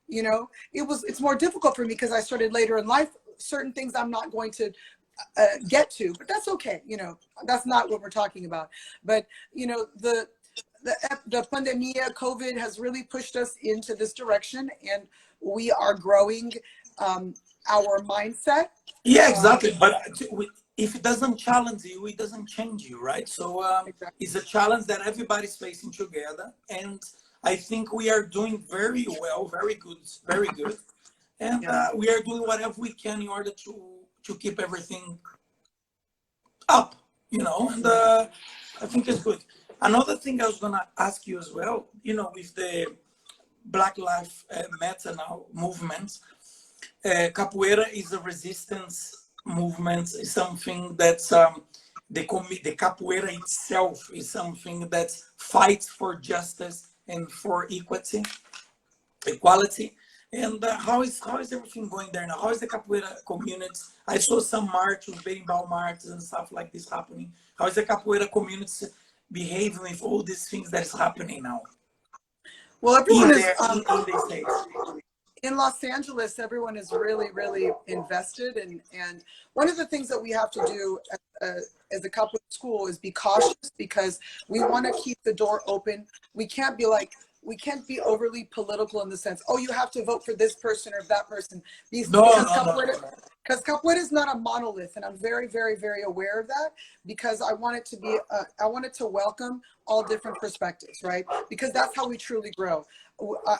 You know, it's more difficult for me because I started later in life. Certain things I'm not going to get to, but that's okay. You know, that's not what we're talking about. But, you know, the pandemia, COVID has really pushed us into this direction, and we are growing our mindset. Yeah, exactly. But if it doesn't challenge you, it doesn't change you, right? So Exactly. it's a challenge that everybody's facing together. And I think we are doing very well, very good, very good. And we are doing whatever we can in order to keep everything up, you know, and I think it's good. Another thing I was going to ask you as well, you know, with the Black Lives Matter now movement, capoeira is a resistance movement, is something that's the capoeira itself is something that fights for justice and for equality. And how is everything going there now? How is the capoeira community? I saw some marches, berimbau marches and stuff like this happening. How is the capoeira community behaving with all these things that is happening now? Well, everyone is in the States. In Los Angeles, everyone is really, really invested. And one of the things that we have to do as a capoeira school is be cautious, because we want to keep the door open. We can't be overly political in the sense, oh, you have to vote for this person or that person. Because capoeira is not a monolith, and I'm very, very, very aware of that, because I want it to be, I want it to welcome all different perspectives, right? Because that's how we truly grow.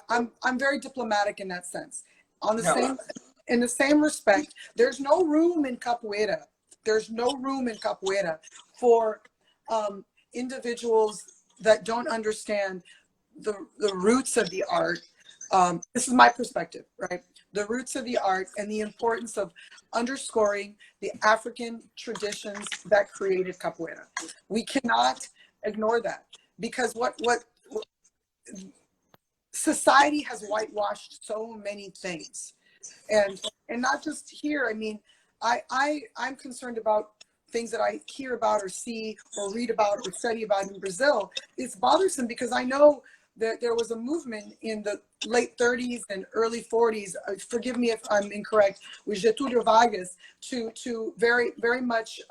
I'm very diplomatic in that sense. In the same respect, there's no room in capoeira. There's no room in capoeira for individuals that don't understand the roots of the art. This is my perspective, right? The roots of the art and the importance of underscoring the African traditions that created capoeira. We cannot ignore that, because what society has whitewashed so many things, and not just here. I mean, I'm concerned about things that I hear about or see or read about or study about in Brazil. It's bothersome because I know that there was a movement in the late 30s and early 40s, forgive me if I'm incorrect, with Getúlio Vargas to very, very much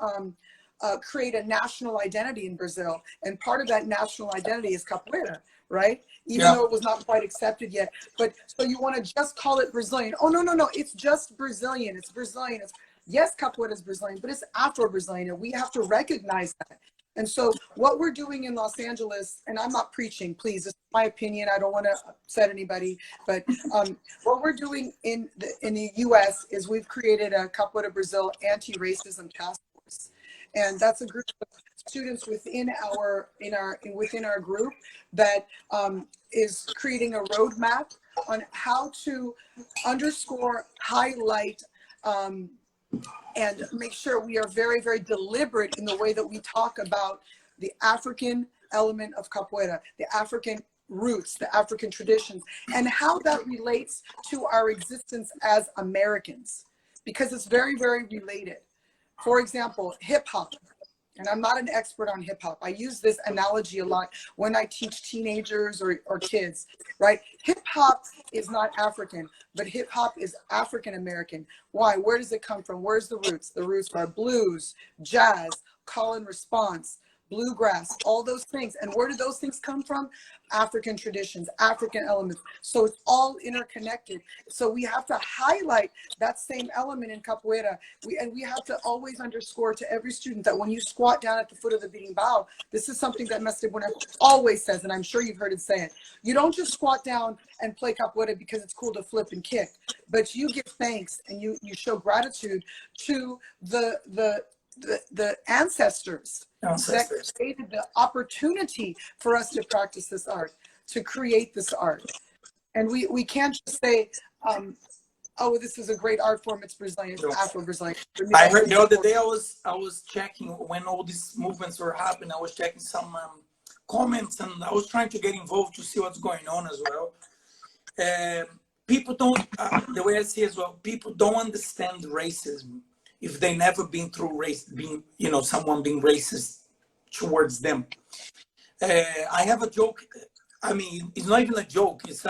create a national identity in Brazil. And part of that national identity is capoeira, right? Even though it was not quite accepted yet. But so you want to just call it Brazilian. Oh, no, it's just Brazilian. It's Brazilian. Yes, capoeira is Brazilian, but it's Afro-Brazilian, and we have to recognize that. And so what we're doing in Los Angeles, and I'm not preaching, please, this is my opinion, I don't want to upset anybody, but what we're doing in the US is we've created a Capoeira Brazil anti-racism task force. And that's a group of students within our group that is creating a roadmap on how to underscore, highlight, and make sure we are very, very deliberate in the way that we talk about the African element of capoeira, the African roots, the African traditions, and how that relates to our existence as Americans, because it's very, very related. For example, hip hop. And I'm not an expert on hip hop. I use this analogy a lot when I teach teenagers or kids, right? Hip hop is not African, but hip hop is African American. Why? Where does it come from? Where's the roots? The roots are blues, jazz, call and response, bluegrass, all those things. And where do those things come from? African traditions, African elements. So it's all interconnected. So we have to highlight that same element in capoeira. We have to always underscore to every student that when you squat down at the foot of the berimbau, this is something that Mestre always says, and I'm sure you've heard it say it. You don't just squat down and play capoeira because it's cool to flip and kick, but you give thanks and you show gratitude to the ancestors that created the opportunity for us to practice this art, to create this art. And we can't just say, oh, this is a great art form, it's Brazilian, it's Afro-Brazilian. I heard the other day I was checking when all these movements were happening, I was checking some comments, and I was trying to get involved to see what's going on as well. People don't, the way I see it as well, people don't understand racism if they never been through someone being racist towards them. I have a joke. I mean, it's not even a joke. It's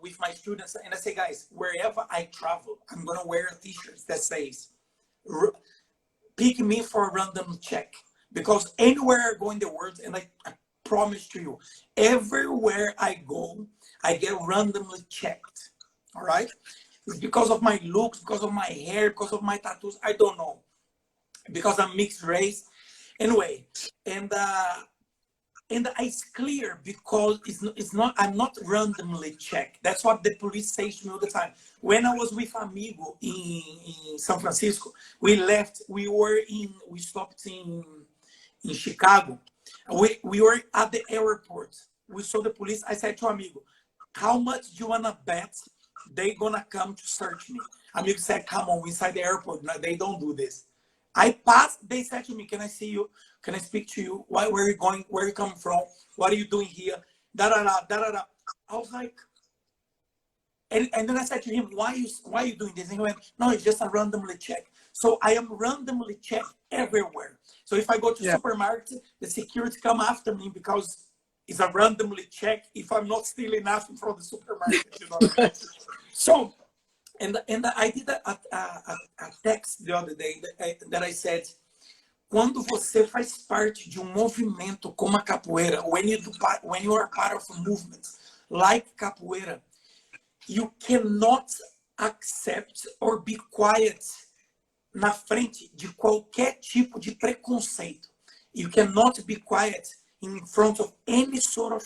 with my students, and I say, guys, wherever I travel, I'm gonna wear a T-shirt that says, "Pick me for a random check," because anywhere I go in the world, and I promise to you, everywhere I go, I get randomly checked. All right, it's because of my looks, because of my hair, because of my tattoos. I don't know, because I'm mixed race. Anyway, and it's clear because it's not, I'm not randomly checked. That's what the police say to me all the time. When I was with Amigo in San Francisco, we stopped in Chicago. We were at the airport. We saw the police. I said to Amigo, how much do you wanna bet they gonna come to search me? Amigo said, come on, inside the airport. No, they don't do this. I passed, they said to me, can I see you? Can I speak to you? Where are you going? Where are you coming from? What are you doing here? Da da da da da da. I was like, and then I said to him, why are you doing this? And he went, no, it's just a randomly check. So I am randomly checked everywhere. So if I go to supermarket, the security come after me because it's a randomly check if I'm not stealing nothing from the supermarket. You know what I mean? So, and I did a text the other day that I said, quando você faz parte de movimento como a capoeira, when you are part of a movement like capoeira, you cannot accept or be quiet na frente de qualquer tipo de preconceito. You cannot be quiet in front of any sort of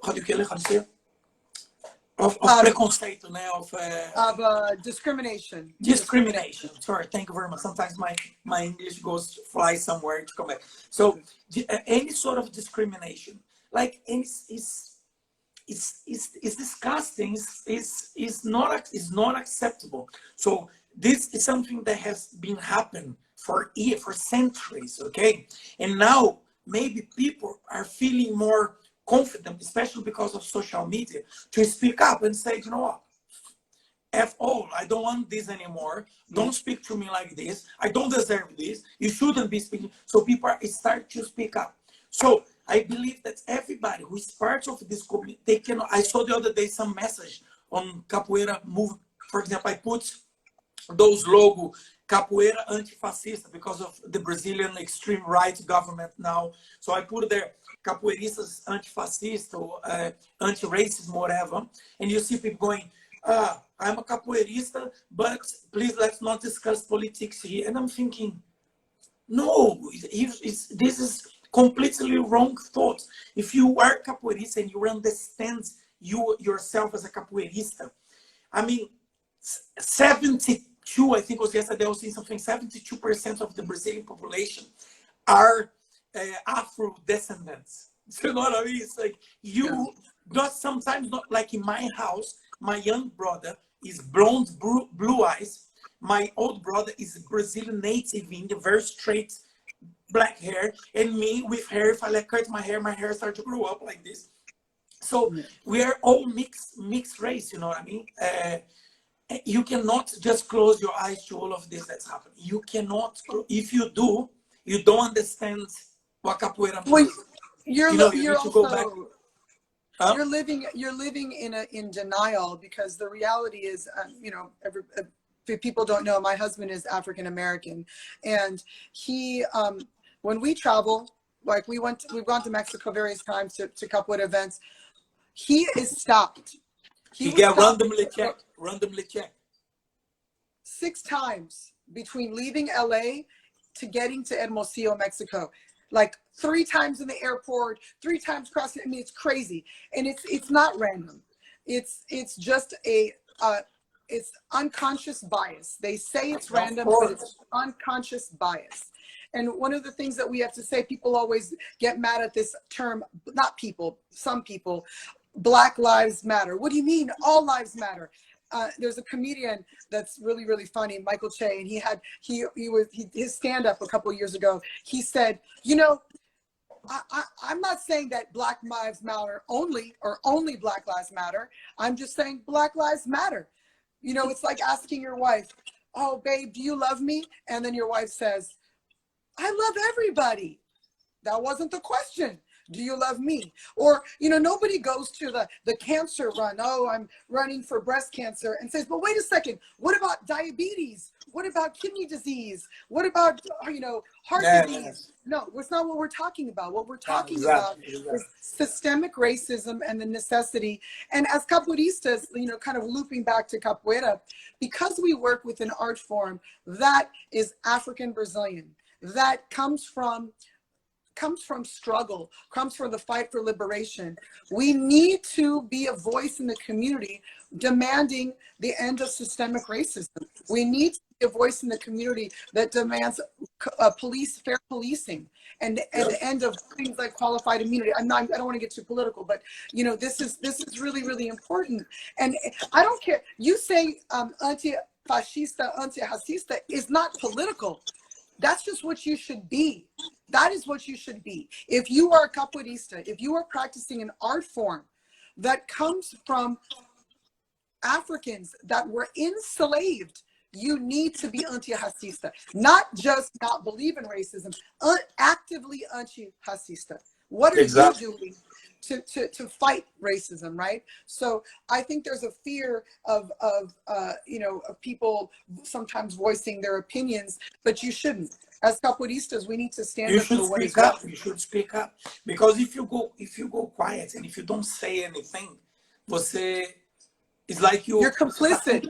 how do you say? Of preconceito, né? Of discrimination. Discrimination. Sorry, thank you very much. Sometimes my English fly somewhere to come back. So any sort of discrimination, like it's disgusting. It's not acceptable. So this is something that has been happening for centuries. Okay, and now maybe people are feeling more confident, especially because of social media, to speak up and say, you know what, F all, I don't want this anymore. Don't speak to me like this. I don't deserve this. You shouldn't be speaking. So people start to speak up. So I believe that everybody who is part of this community, they can. I saw the other day some message on Capoeira Move. For example, I put those logo Capoeira Antifascista because of the Brazilian extreme right government now. So I put there Capoeiristas Antifascista or anti-racism, whatever. And you see people going, I'm a capoeirista, but please let's not discuss politics here. And I'm thinking, no, this is completely wrong thought. If you are capoeirista and you understand yourself as a capoeirista, I mean, 72, I think it was yesterday, I was saying something, 72% of the Brazilian population are Afro descendants. You know what I mean? It's like sometimes not like in my house, my young brother is blonde, blue eyes. My old brother is Brazilian native Indian, very straight black hair, and me with hair. If I cut my hair starts to grow up like this. So we are all mixed race. You know what I mean? You cannot just close your eyes to all of this that's happening. You cannot. If you do, you don't understand what capoeira means. Well, you need to go back. Huh? You're living in denial, because the reality is, if people don't know, my husband is African American, and he, when we travel, like we've gone to Mexico various times to capoeira events, he is stopped. He get randomly checked. 6 times between leaving LA to getting to Hermosillo, Mexico. Like 3 times in the airport, 3 times crossing. I mean, it's crazy, and it's not random. It's just it's unconscious bias. They say it's random, but it's unconscious bias. And one of the things that we have to say, people always get mad at this term. Not people, some people. Black Lives Matter. What do you mean? All lives matter. There's a comedian that's really, really funny, Michael Che, and his stand-up a couple of years ago. He said, I'm not saying that Black Lives Matter only Black Lives Matter. I'm just saying Black Lives Matter. It's like asking your wife, "Oh, babe, do you love me?" And then your wife says, I love everybody. That wasn't the question. Do you love me? Or, nobody goes to the cancer run. Oh, I'm running for breast cancer and says, but wait a second, what about diabetes? What about kidney disease? What about, heart disease? No, that's not what we're talking about. What we're talking about is systemic racism and the necessity. And as capoeiristas, kind of looping back to capoeira, because we work with an art form that is African Brazilian, that comes from struggle, comes from the fight for liberation. We need to be a voice in the community demanding the end of systemic racism. We need to be a voice in the community that demands fair policing and the end of things like qualified immunity. I don't want to get too political, but this is really, really important. And I don't care. You say anti-fascista, anti-racista is not political. That's just what you should be. That is what you should be. If you are a capoeirista, if you are practicing an art form that comes from Africans that were enslaved, you need to be anti-racista. Not just not believe in racism, actively anti-racista. What are you doing to fight racism, right? So I think there's a fear of people sometimes voicing their opinions, but you shouldn't. As capoeiristas, we need to stand up for what is right. You should speak up, because if you go quiet and if you don't say anything, it's like you're complicit.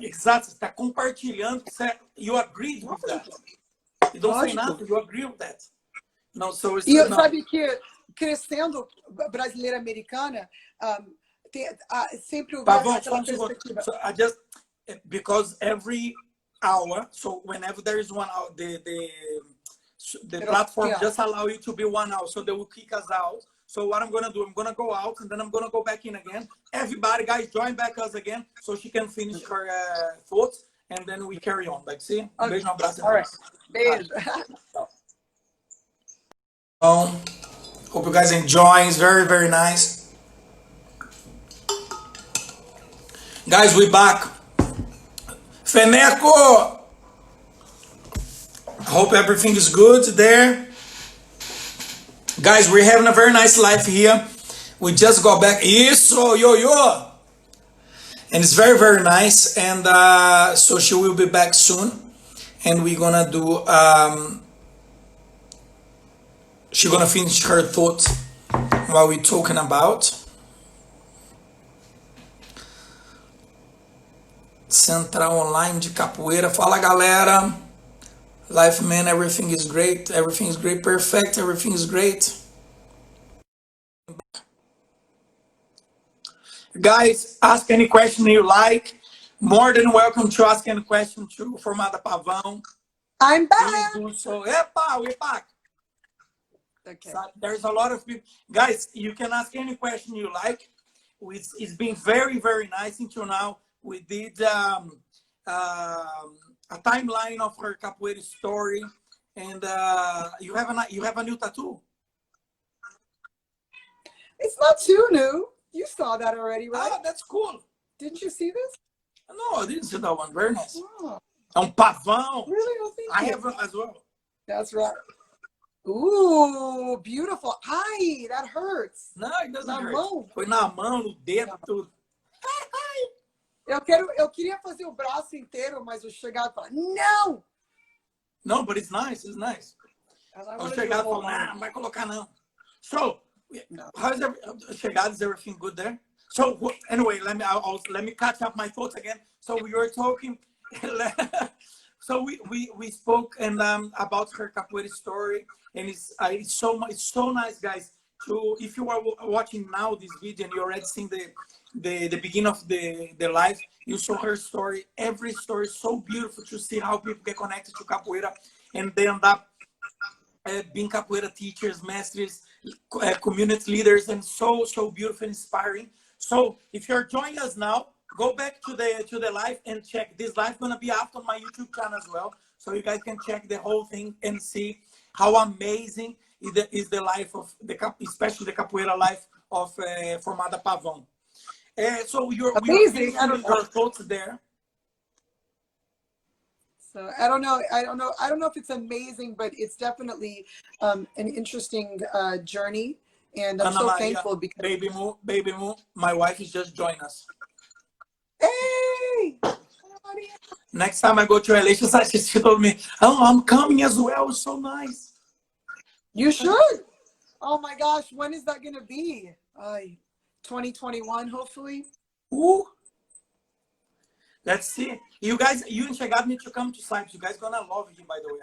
Exato, você está compartilhando. You agree with that. You don't say nothing. You agree with that. No, so it's sabe que crescendo brasileira americana, sempre Pavão, so I just, because every hour, so whenever there is 1 hour, the platform just allow you to be 1 hour, so they will kick us out. So what I'm gonna do, I'm gonna go out and then I'm gonna go back in again. Everybody, guys, join back us again so she can finish her thoughts, and then we carry on. Like, see? Okay. Beijo, abraço. All right. Beijo. Hope you guys enjoy. It's very, very nice. Guys, we back. Feneco! I hope everything is good there. Guys, we're having a very nice life here. We just got back. Isso, yo. And it's very, very nice. And so she will be back soon. And we're gonna do, she's gonna finish her thoughts while we're talking about. Central Online de Capoeira. Fala, galera. Life, man, everything is great. Everything is great. Perfect. Everything is great. Guys, ask any question you like. More than welcome to ask any question to Formada Pavão. I'm back. Please do so. Epa, we're back. Okay. So there's a lot of people. Guys, you can ask any question you like. It's been very, very nice until now. We did a timeline of her capoeira story, and you have a new tattoo. It's not too new. You saw that already, right? Oh, that's cool. Didn't you see this? No, I didn't see that one. Very nice. Oh. Pavão. Really? Oh, I have one as well. That's right. Ooh, beautiful. Ai, that hurts. No, it doesn't na hurt. Mão. Foi na mão, no dedo, tudo. Eu queria fazer o braço inteiro, mas o chegado fala, não! No, but it's nice, it's nice. O chegado falou, não vai colocar não. So, how's chegado, is everything good there? So, anyway, let me catch up my thoughts again. So, we were talking, so we spoke and about her capoeira story, and it's so nice, guys. So, if you are watching now this video and you already seen the beginning of the life, you saw her story. Every story is so beautiful to see how people get connected to capoeira, and they end up being capoeira teachers, mestres, community leaders, and so beautiful and inspiring. So if you're joining us now, go back to the live and check. This live gonna be up on my YouTube channel as well, so you guys can check the whole thing and see how amazing is the life of especially the capoeira life of Formada Pavão. So we are finishing your thoughts there. So I don't know. I don't know if it's amazing, but it's definitely an interesting journey. And I'm Ana so Maria, thankful because, baby Moo, my wife is just joining us. hey, Next time I go to LA, she told me, oh, I'm coming as well. It's so nice. you should. Oh my gosh, when is that going to be? 2021, hopefully. Ooh. Let's see. You guys, you and Chegado need to come to Cyprus. You guys gonna love him, by the way.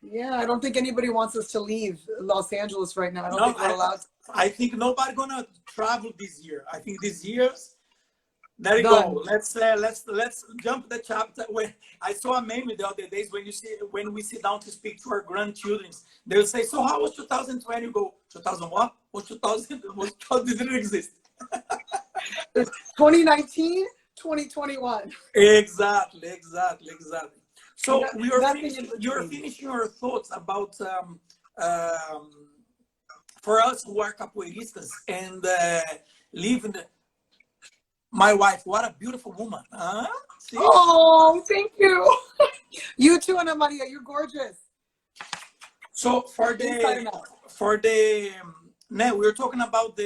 Yeah, I don't think anybody wants us to leave Los Angeles right now. I don't think we're allowed to. I think nobody gonna travel this year. I think this year's there you Done. go. Let's jump the chapter. When I saw a meme the other days when we sit down to speak to our grandchildren, they'll say, "So how was 2020?" You go, "2000 what? Was 2000? Was 2000 didn't exist." 2019, 2021. Exactly. So you're finishing your thoughts about for us who are capoeiristas and living. My wife, what a beautiful woman. Huh? See? Oh, thank you. You too, Ana Maria. You're gorgeous. So now we're talking about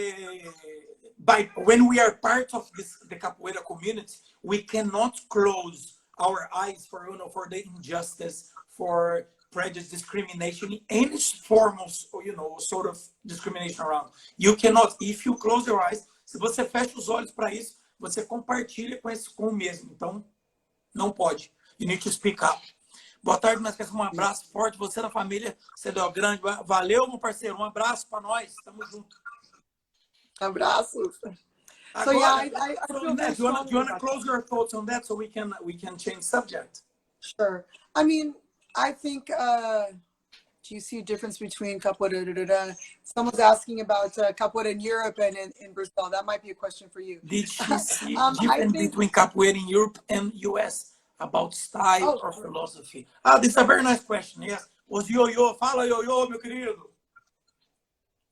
when we are part of the capoeira community, we cannot close our eyes for the injustice, for prejudice, discrimination, any form of sort of discrimination around. You cannot, if you close your eyes, se você fecha os olhos para isso, você compartilha com o mesmo. Então, não pode. You need to speak up. Boa tarde, nós queremos um abraço forte. Você da família, você deu grande. Valeu, meu parceiro. Um abraço para nós. Tamo junto. Abraços. Agora, so yeah, I feel very do you want to close your thoughts on that so we can change subject? Sure. I mean, I think, do you see a difference between capoeira? Someone's asking about capoeira in Europe and in Brazil. That might be a question for you. Did she see difference between capoeira in Europe and US about style or philosophy? This is a very nice question. Yes. Was Yo-Yo. Fala, Yo-Yo, meu querido.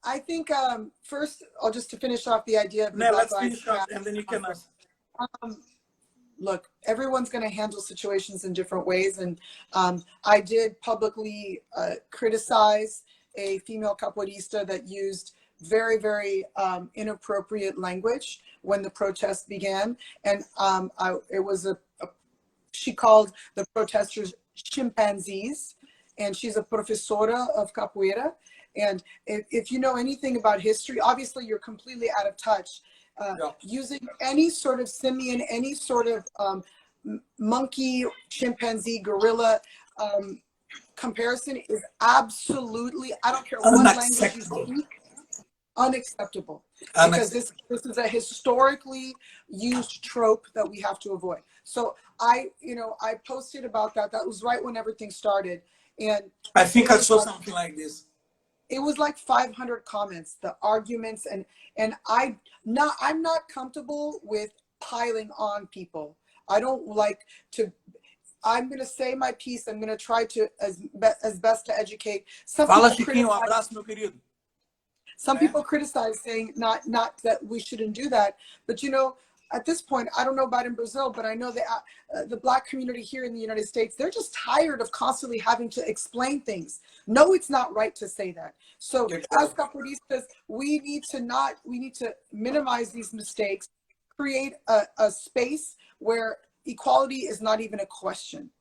I think first, just to finish off the idea of let's finish up and then you can ask. Look, everyone's going to handle situations in different ways. And I did publicly criticize a female capoeirista that used very, very inappropriate language when the protest began. And she called the protesters chimpanzees, and she's a professora of capoeira. And if you know anything about history, obviously you're completely out of touch. Using any sort of simian, any sort of monkey, chimpanzee, gorilla comparison is absolutely, I don't care what language you speak, unacceptable. Because this is a historically used trope that we have to avoid. So I posted about that. That was right when everything started. And I think I saw something like this. It was like 500 comments, the arguments, and I'm not comfortable with piling on people. I don't like to. I'm going to say my piece. I'm going to try to as best to educate. Some people criticize saying not that we shouldn't do that, but at this point, I don't know about in Brazil, but I know the Black community here in the United States, they're just tired of constantly having to explain things. No, it's not right to say that. So as capoeiristas, we need to minimize these mistakes, create a space where equality is not even a question,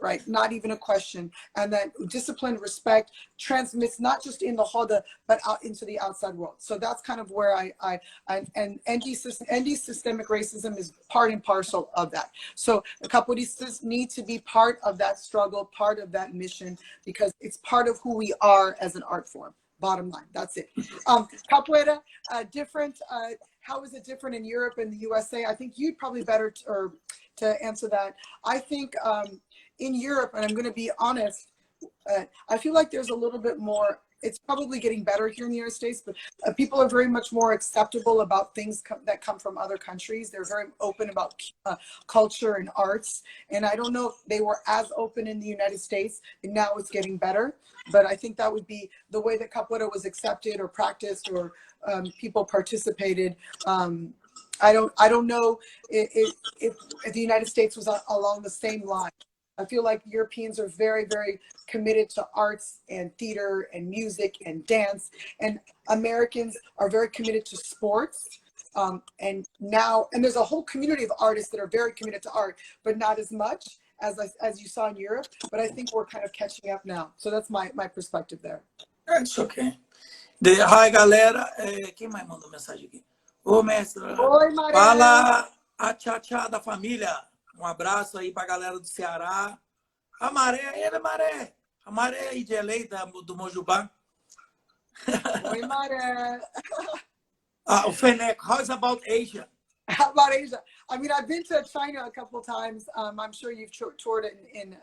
right? Not even a question. And that discipline, respect transmits not just in the Roda, but out into the outside world. So that's kind of where and anti-systemic racism is part and parcel of that. So the capoeiristas need to be part of that struggle, part of that mission, because it's part of who we are as an art form. Bottom line, that's it. Capoeira, different. How is it different in Europe and the USA? I think you'd probably better to answer that. I think in Europe, and I'm going to be honest, I feel like there's a little bit more. It's probably getting better here in the United States, but people are very much more acceptable about things that come from other countries. They're very open about culture and arts. And I don't know if they were as open in the United States, and now it's getting better. But I think that would be the way that capoeira was accepted or practiced or people participated. I don't know if the United States was along the same line. I feel like Europeans are very, very committed to arts and theater and music and dance, and Americans are very committed to sports. And there's a whole community of artists that are very committed to art, but not as much as you saw in Europe. But I think we're kind of catching up now. So that's my perspective there. It's okay. Hi, galera. Quem mais mandou mensagem aqui? Ô, mestre. Oi, Maré. Fala a tchá-tchá da família. Um abraço aí pra galera do Ceará. A Maré, ele é Maré. A Maré aí de LA, do Mojubá. Oi, Maré. O Feneco, how's about Asia? How about Asia? I mean, I've been to China a couple of times. I'm sure you've toured in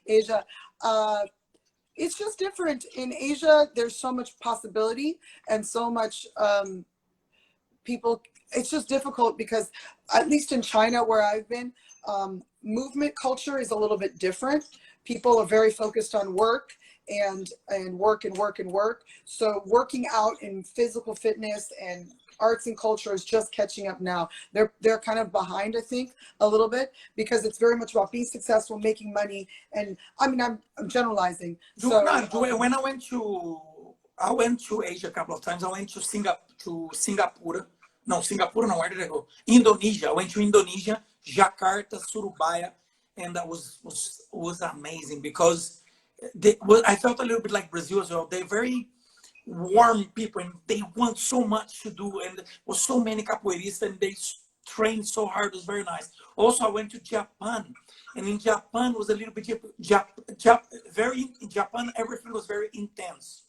Asia. It's just different. In Asia, there's so much possibility and so much people. It's just difficult because, at least in China, where I've been, movement culture is a little bit different. People are very focused on work and work and work and work. So working out in physical fitness and arts and culture is just catching up now. They're kind of behind, I think, a little bit, because it's very much about being successful, making money, and I mean, I'm generalizing. So when I went to Asia a couple of times. I went to Singapore. No, Singapore, no, where did I go? Indonesia. I went to Indonesia, Jakarta, Surabaya, and that was amazing because I felt a little bit like Brazil as well. They're very warm people and they want so much to do, and there was so many capoeiristas and they trained so hard. It was very nice. Also, I went to Japan, and in Japan was a little bit in Japan everything was very intense.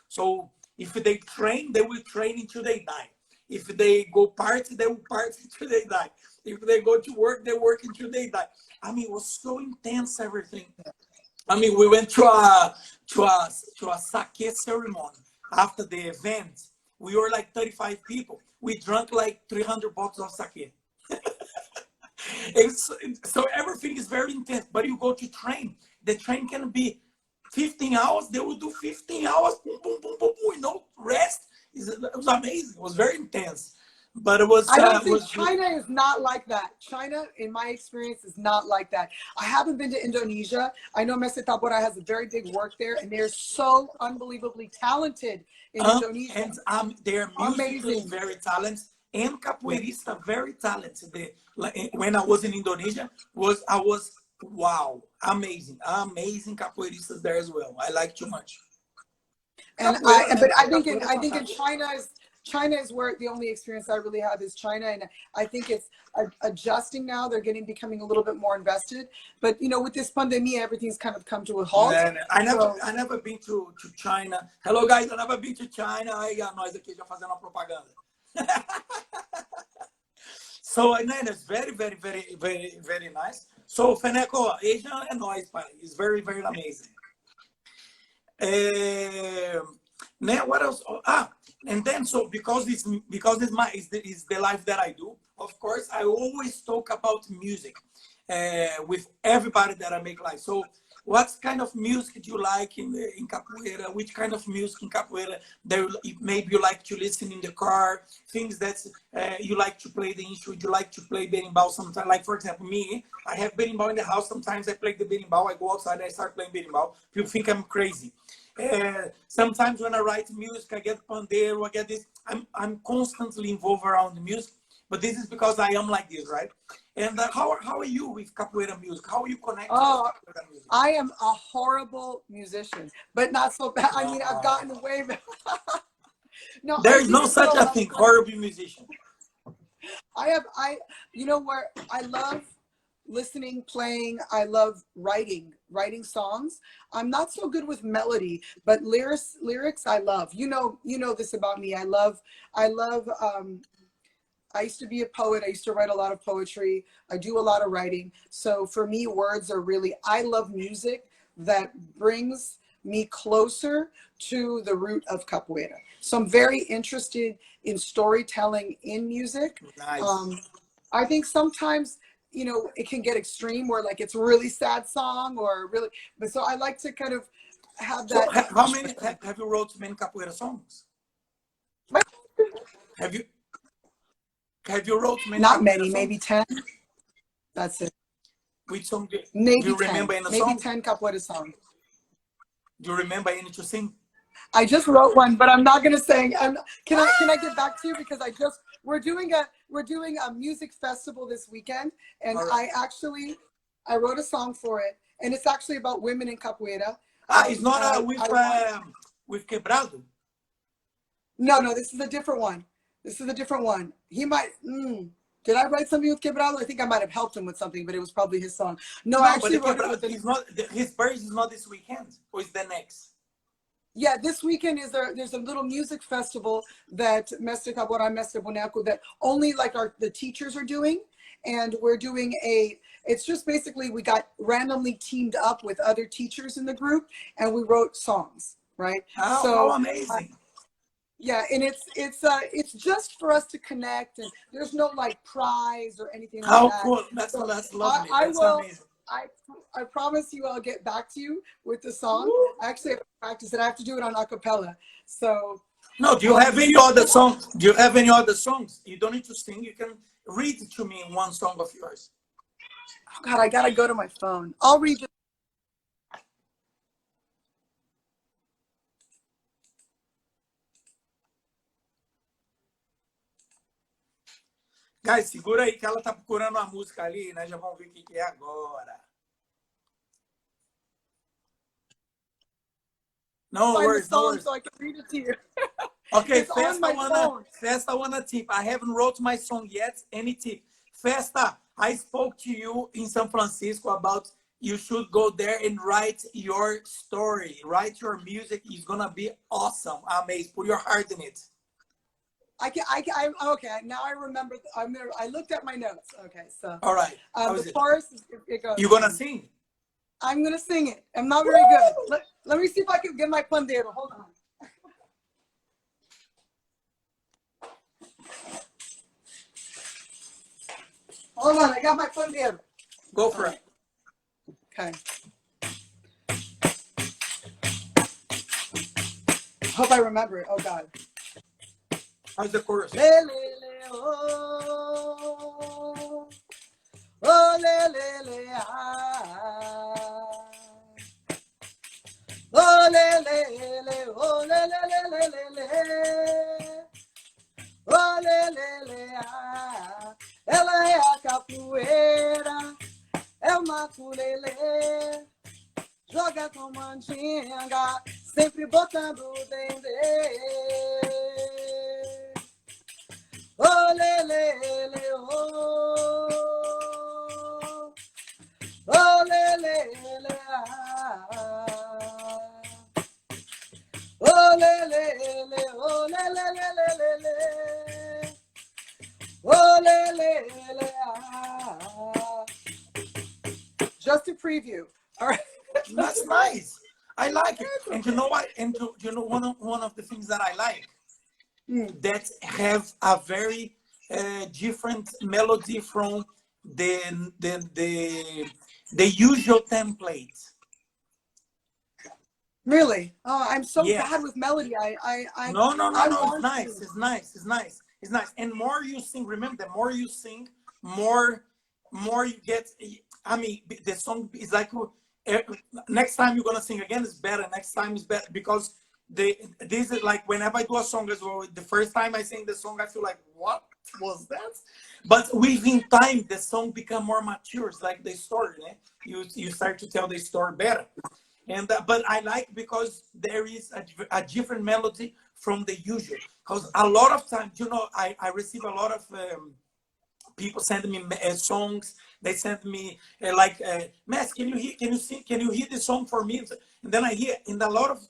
So if they train, they will train until they die. If they go party, they will party until they die. If they go to work, they work until they die. I mean, it was so intense, everything. I mean, we went to a sake ceremony. After the event, we were like 35 people. We drank like 300 bottles of sake. So everything is very intense. But you go to train. The train can be 15 hours. They will do 15 hours. Boom, boom, boom, boom, boom. No rest. It was amazing. It was very intense. But it was. I don't think China is not like that. China, in my experience, is not like that. I haven't been to Indonesia. I know Mestre has a very big work there, and they're so unbelievably talented in Indonesia. And they're musically very talented, and capoeirista very talented. When I was in Indonesia, I was wow, amazing capoeiristas there as well. I like too much. And I think in China is where the only experience I really have is China, and I think it's adjusting now. They're becoming a little bit more invested, but you know, with this pandemic, everything's kind of come to a halt. I never been to China. Hello guys, I never been to China. Aí nós aqui já fazendo a propaganda. So it's very, very, very, very, very nice. So Feneco, Asia é nós, pai. It's very, very amazing. What else? And then because it's the life that I do. Of course, I always talk about music with everybody that I make live. So, what kind of music do you like in capoeira? Which kind of music in capoeira maybe you like to listen in the car? Things that you like to play the instrument. You like to play berimbau sometimes. Like for example, me, I have berimbau in the house. Sometimes I play the berimbau. I go outside, I start playing berimbau. People think I'm crazy. Sometimes when I write music, I get pandeiro, I get this. I'm constantly involved around the music, but this is because I am like this, right? And how are you with capoeira music? How are you connected with capoeira music? I am a horrible musician, but not so bad. I mean, I've gotten away. No, there is no such a thing, horrible musician. You know where I love listening, playing. I love writing songs. I'm not so good with melody, but lyrics I love. You know this about me. I love I used to be a poet. I used to write a lot of poetry. I do a lot of writing. So for me, words are really, I love music that brings me closer to the root of capoeira. So I'm very interested in storytelling in music. Nice. I think sometimes, you know, it can get extreme where like it's a really sad song or really, but so I like to kind of have that. So how many have you wrote many capoeira songs? Have you wrote many? Not many, songs? maybe 10. That's it. Which song do Maybe you 10. remember any Maybe song? 10 capoeira songs. Do you remember any to sing? I just wrote one, but I'm not gonna sing. Can I get back to you because we're doing a music festival this weekend, and Right. I wrote a song for it, and it's actually about women in capoeira. It's not with Quebrado? No, this is a different one. He might. Did I write something with Quebrado? I think I might have helped him with something, but it was probably his song. No, I actually wrote it with his birthday is not this weekend, or is the next? Yeah, this weekend there's a little music festival that Mestre Capoeira, Mestre Boneco, that only like the teachers are doing, and we're doing it's just basically we got randomly teamed up with other teachers in the group, and we wrote songs, right? Oh, amazing. Yeah, and it's just for us to connect, and there's no like prize or anything like that. Cool. That's lovely. I That's will. amazing. I promise you I'll get back to you with the song. Woo. I actually have to practice it. I have to do it on a cappella. So no, do you have any other songs? Do you have any other songs? You don't need to sing. You can read to me one song of yours. Oh God, I gotta go to my phone. I'll read it. Guys, segura aí que ela tá procurando uma música ali, né? Já vamos ver o que é agora. No worries, no worries. So I can read it to you. Okay, It's on my phone. Festa, one tip. I haven't wrote my song yet. Any tip? Festa, I spoke to you in San Francisco about you should go there and write your story. Write your music. It's gonna be awesome, amazing. Put your heart in it. Okay. Now I remember. I looked at my notes. Okay, so all right. The chorus it goes. You gonna sing? I'm gonna sing it. I'm not very good. Let me see if I can get my pandeiro. Hold on. Hold on, I got my pandeiro. Go for it. Okay. Hope I remember it. Oh God. How's the chorus? Le, le, le, oh, oh, le, le, le, ah. Oh, le, le, le, oh, le, le, le, le, le. Oh, le, le, le, ah. Ela é a capoeira, é o maculelê. Joga com mandinga, sempre botando o dendê. Oh, le, le, le, oh. Oh, le, le, le, ah. Oh, le, le, le, oh, le, le, le, le, le, le. Oh, le, le, le, ah. Just a preview. All right. That's nice. I like it. And you know what? And you know one of the things that I like that have a very different melody from the usual template. Really? Oh, I'm so bad with melody. No. It's nice. It's nice. It's nice. It's nice. And more you sing, remember, the more you sing, more you get. I mean, the song is like next time you're gonna sing again is better. Next time is better because this is like whenever I do a song as well. The first time I sing the song, I feel like what was that? But within time, the song become more mature. It's like the story. Eh? You start to tell the story better. And but I like because there is a different melody from the usual. Because a lot of times, you know, I receive a lot of people send me songs. They send me Mass, can you hear the song for me? And then I hear, and a lot of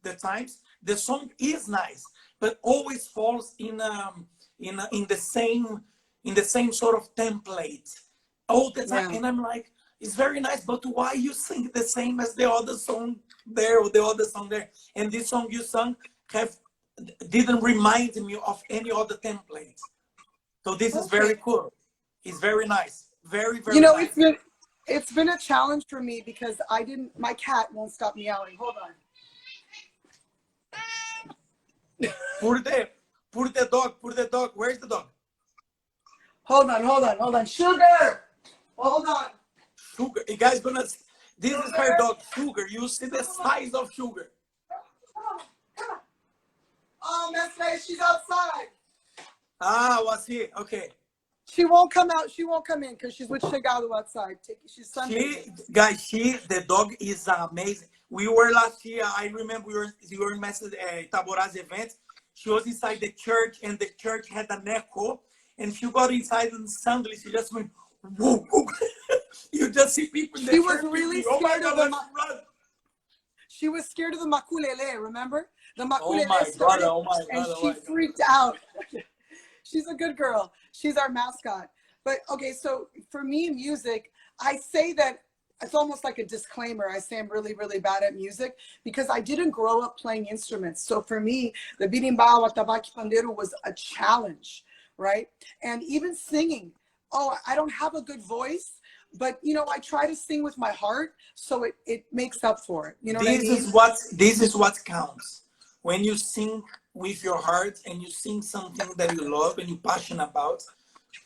the times the song is nice, but always falls in the same sort of template all the time. Yeah. And I'm like, it's very nice, but why you sing the same as the other song there or the other song there? And this song you sung didn't remind me of any other template. So this is very cool. It's very nice. Very, very nice. It's been a challenge for me because my cat won't stop meowing. Hold on. Put the dog. Where's the dog? Hold on. Sugar! Hold on. Sugar. You guys gonna, this is her dog, Sugar. You see the size of Sugar. Oh, Mestre, she's outside. Ah, was he? Okay. She won't come out. She won't come in because she's with Chegado outside. She's Sunday. The dog is amazing. We were last year, I remember we were in Mestre Tabora's event. She was inside the church, and the church had an echo, and she got inside and suddenly she just went, whoa, whoa. You just see people in the church. She was really scared of the She was scared of the makulele, remember? The makulele started, and she freaked out. She's a good girl. She's our mascot. But okay, so for me, music, I say that it's almost like a disclaimer. I say I'm really, really bad at music because I didn't grow up playing instruments. So for me, the birimbau, atabaque, pandeiro was a challenge, right? And even singing, oh, I don't have a good voice, but you know, I try to sing with my heart, so it makes up for it. You know what I mean? This is what counts. When you sing with your heart and you sing something that you love and you're passionate about,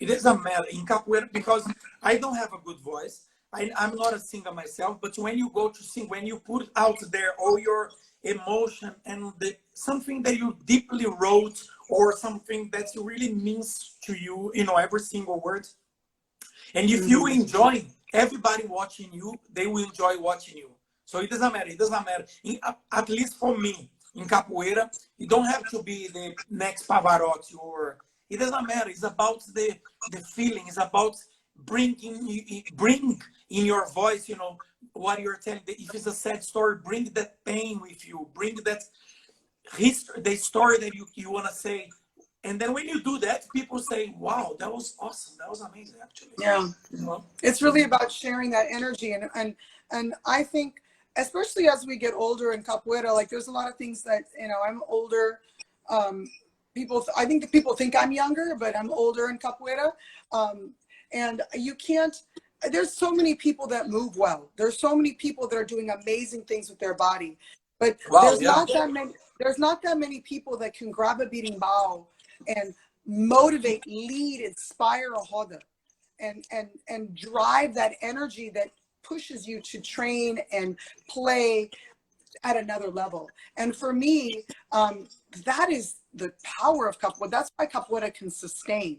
it doesn't matter in capoeira, because I don't have a good voice. I'm not a singer myself, but when you go to sing, when you put out there all your emotion and something that you deeply wrote or something that really means to you, you know, every single word. And if you enjoy, everybody watching you, they will enjoy watching you. So it doesn't matter. It doesn't matter. At least for me, in capoeira, you don't have to be the next Pavarotti, or it doesn't matter. It's about the feeling. It's about bring in your voice, you know, what you're telling. If it's a sad story, bring that pain with you. Bring that history, the story that you want to say. And then when you do that, people say, wow, that was awesome. That was amazing, actually. Yeah. You know? It's really about sharing that energy. And I think, especially as we get older in capoeira, like there's a lot of things that, you know, I'm older. I think that people think I'm younger, but I'm older in capoeira. And you can't, there's so many people that move well. There's so many people that are doing amazing things with their body, but there's not that many people that can grab a beating bow and motivate, lead, inspire a roda and drive that energy that pushes you to train and play at another level. And for me, that is the power of capoeira. That's why capoeira can sustain.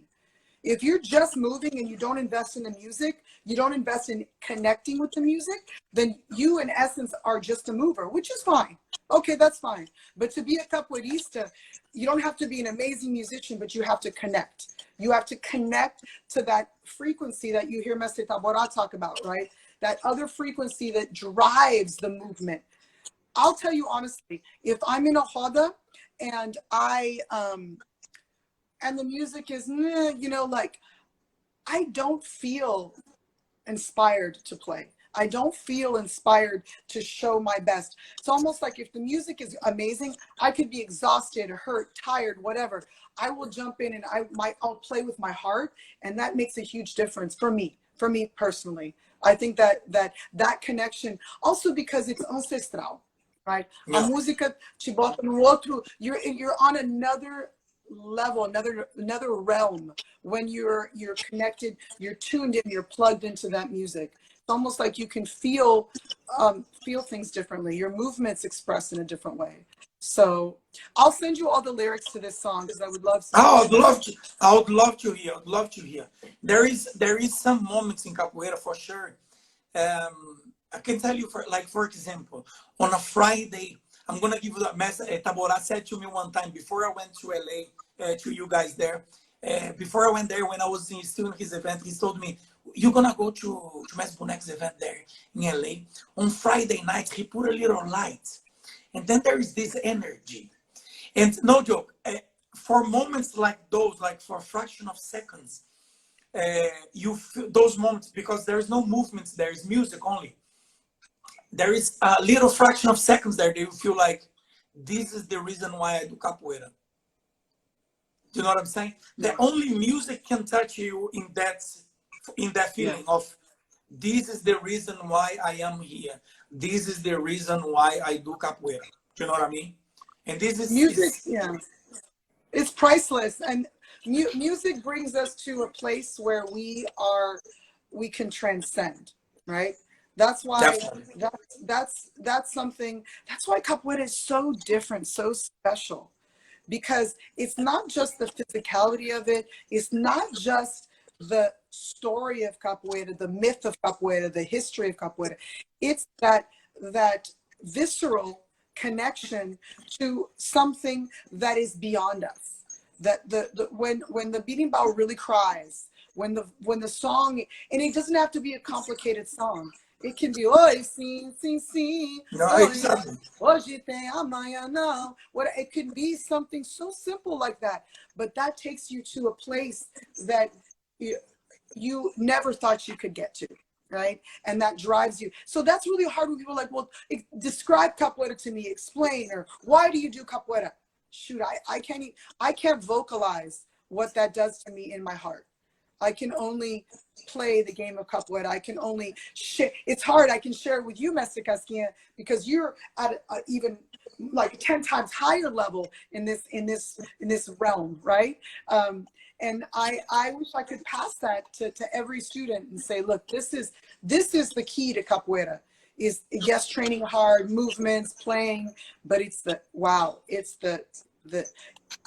If you're just moving and you don't invest in the music, you don't invest in connecting with the music, then you in essence are just a mover, which is fine. Okay, that's fine. But to be a capoeirista, you don't have to be an amazing musician, but you have to connect. You have to connect to that frequency that you hear Mestre Taborá talk about, right? That other frequency that drives the movement. I'll tell you honestly, if I'm in a roda and and the music is, you know, like, I don't feel inspired to play. I don't feel inspired to show my best. It's almost like if the music is amazing, I could be exhausted, hurt, tired, whatever. I will jump in and I'll play with my heart, and that makes a huge difference for me personally. I think that connection, also because it's ancestral, right? Yeah. A música te bota no outro, you're on another level, another realm when you're connected, you're tuned in, you're plugged into that music. It's almost like you can feel things differently. Your movements expressed in a different way. So I'll send you all the lyrics to this song because I would love to. I would love to hear. I'd love to hear. There is some moments in capoeira for sure. I can tell you, for example, on a Friday, I'm gonna give you the message. Taborá said to me one time before I went to LA, to you guys there. Before I went there, when I was still in his event, he told me, "You're gonna go to Mestre Bonec's event there in LA on Friday night." He put a little light, and then there is this energy, and no joke. For moments like those, like for a fraction of seconds, you feel those moments because there is no movements. There is music only. There is a little fraction of seconds there that you feel like, this is the reason why I do capoeira. Do you know what I'm saying? Yeah. The only music can touch you in that feeling of, this is the reason why I am here. This is the reason why I do capoeira. Do you know what I mean? And this is music. It's priceless. And music brings us to a place where we can transcend. right? That's why Definitely. that's something. That's why capoeira is so different, so special, because it's not just the physicality of it. It's not just the story of capoeira, the myth of capoeira, the history of capoeira. It's that visceral connection to something that is beyond us. That when the beating bow really cries, when the song, and it doesn't have to be a complicated song. It can be oi sim sim sim, No, oi exactly. hoje tem amanhã não. What it can be something so simple like that, but that takes you to a place that you never thought you could get to, right? And that drives you. So that's really hard when people are like, well, describe capoeira to me, explain, or why do you do capoeira? Shoot, I can't vocalize what that does to me in my heart. I can only play the game of capoeira. I can only share. It's hard. I can share it with you, Mestre Casquinha, because you're at a even like 10 times higher level in this realm, right? And I wish I could pass that to every student and say, look, this is the key to capoeira. Is yes, training hard, movements, playing, but it's the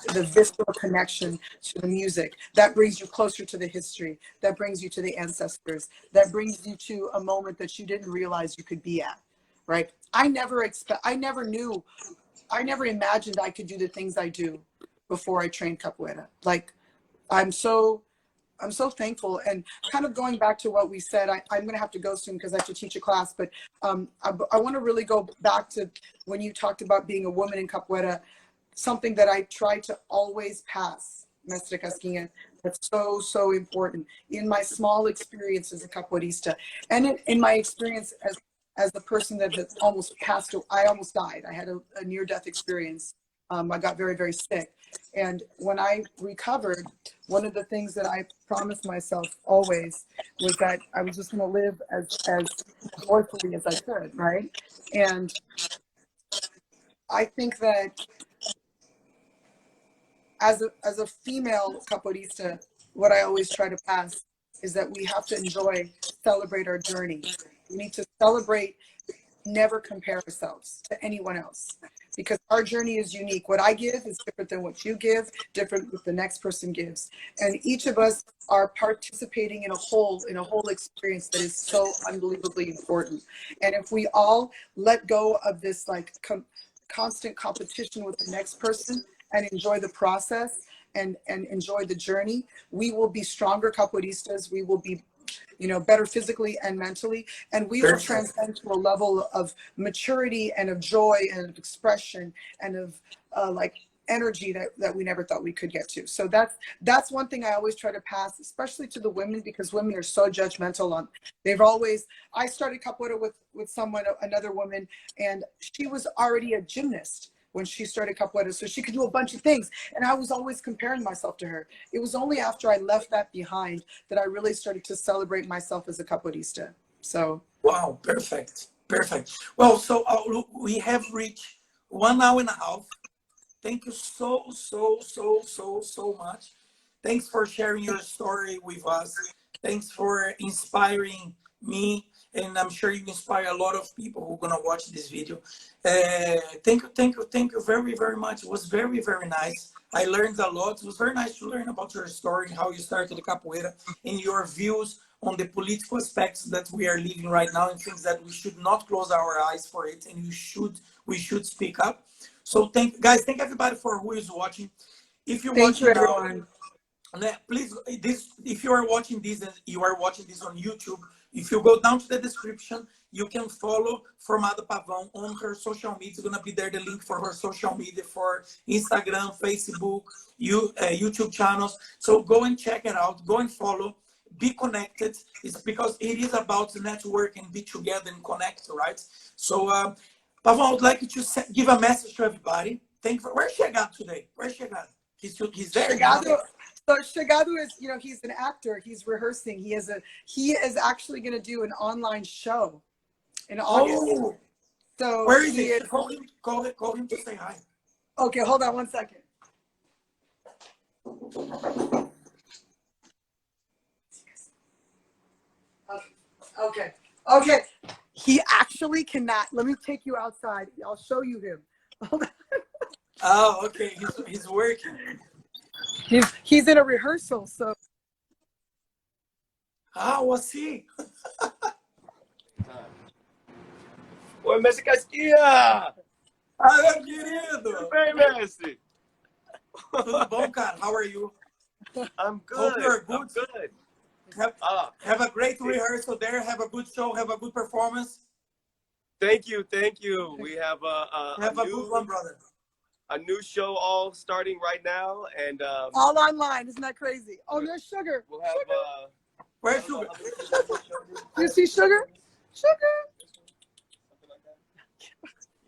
visceral connection to the music that brings you closer to the history, that brings you to the ancestors, that brings you to a moment that you didn't realize you could be at, right? I never imagined I could do the things I do before I trained capoeira. Like, I'm so thankful. And kind of going back to what we said, I'm going to have to go soon because I have to teach a class, but I want to really go back to when you talked about being a woman in capoeira. Something that I try to always pass, Mestre Casquinha, that's so important in my small experience as a capoeirista, and in my experience as the person that has almost passed. I almost died. I had a near-death experience. I got very sick, and when I recovered, one of the things that I promised myself always was that I was just going to live as joyfully as I could, right? And I think that as a female capoeirista, what I always try to pass is that we have to celebrate our journey. We need to celebrate, never compare ourselves to anyone else, because our journey is unique. What I give is different than what you give, different what the next person gives. And each of us are participating in a whole experience that is so unbelievably important. And if we all let go of this like constant competition with the next person, and enjoy the process and enjoy the journey, we will be stronger capoeiristas. We will be, better physically and mentally, and we will transcend to a level of maturity and of joy and of expression and of like energy that we never thought we could get to. So that's one thing I always try to pass, especially to the women, because women are so judgmental on. I started capoeira with another woman, and she was already a gymnast when she started capoeira, so she could do a bunch of things. And I was always comparing myself to her. It was only after I left that behind that I really started to celebrate myself as a capoeirista. So. Wow, perfect. Well, so we have reached 1 hour and a half. Thank you so much. Thanks for sharing your story with us. Thanks for inspiring me, and I'm sure you inspire a lot of people who are gonna watch this video. Thank you very much. It was very nice. I learned a lot. It was very nice to learn about your story, how you started the capoeira, and your views on the political aspects that we are living right now, and things that we should not close our eyes for it, and we should speak up. So thank everybody for who is watching. If you're Thank you, watching now, everyone. please, if you are watching this and you are watching this on YouTube, if you go down to the description, you can follow Formada Pavão on her social media. It's gonna be there, the link for her social media, for Instagram, Facebook, YouTube channels. So go and check it out. Go and follow. Be connected. It's because it is about network and be together and connect, right? So, Pavão, I would like you to give a message to everybody. Thank you for where's Chegado today? Where's Chegado? He's there. Chegado, so Chegado is, he's an actor. He's rehearsing. He is actually going to do an online show in August. Oh, so where is he? Call him to say hi. Okay, hold on one second. Okay, he actually cannot. Let me take you outside. I'll show you him. Oh, okay. He's working. He's in a rehearsal, so. Ah, assim. Oi, Mestre Casquinha! Ah, meu querido! Tudo bem, Mestre? Tudo bom, cara? How are you? I'm Hope good. you're I'm good. good. Have a great rehearsal there. Have a good show. Have a good performance. Thank you, thank you. We have Have a good one, brother. a new show all starting right now, and All online. Isn't that crazy? Oh, there's Sugar. we'll have Where's Sugar? You see Sugar? Sugar.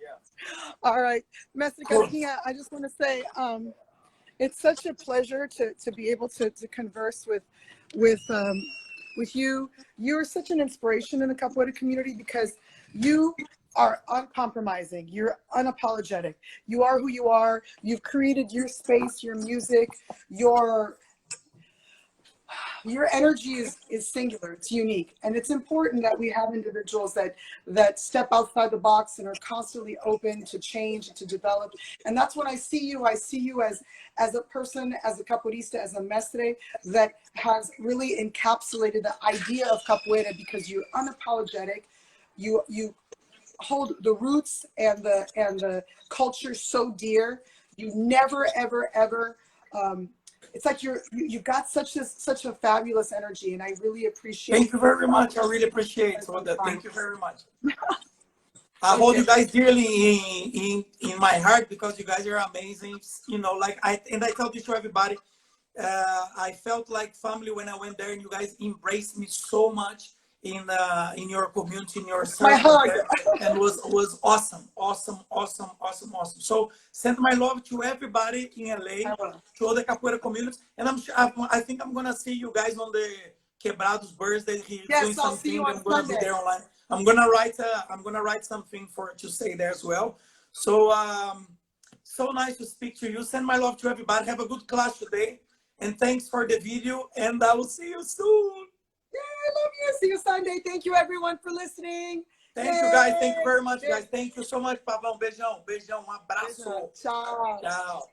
Yeah. All right, Mestre Cool. Casquinha, I just want to say it's such a pleasure to be able to converse with you. You're such an inspiration in the capoeira community because you are uncompromising. You're unapologetic. You are who you are. You've created your space, your music, your energy is singular. It's unique, and it's important that we have individuals that step outside the box and are constantly open to change and to develop. And that's when I see you as a person, as a capoeirista, as a mestre that has really encapsulated the idea of capoeira, because you're unapologetic. You hold the roots and the culture so dear. You never ever it's like you've got such a fabulous energy, and I really appreciate. Thank you very much. I really appreciate that. Thank you very much. I hold you guys dearly in my heart because you guys are amazing. You know, like I tell this to everybody. I felt like family when I went there, and you guys embraced me so much in your community, in your My hug. and was awesome. So send my love to everybody in LA, to all the capoeira communities, and I think I'm gonna see you guys on the Quebrado's birthday. He's doing I'll see something. you on I'm gonna Sunday. be there online. I'm gonna write something to say there as well. So so nice to speak to you. Send my love to everybody. Have a good class today, and thanks for the video. And I will see you soon. Yeah, I love you. See you Sunday. Thank you, everyone, for listening. Thank you, guys. Thank you very much, guys. Thank you so much, Pavão. Beijão. Beijão. Um abraço. Tchau. Tchau.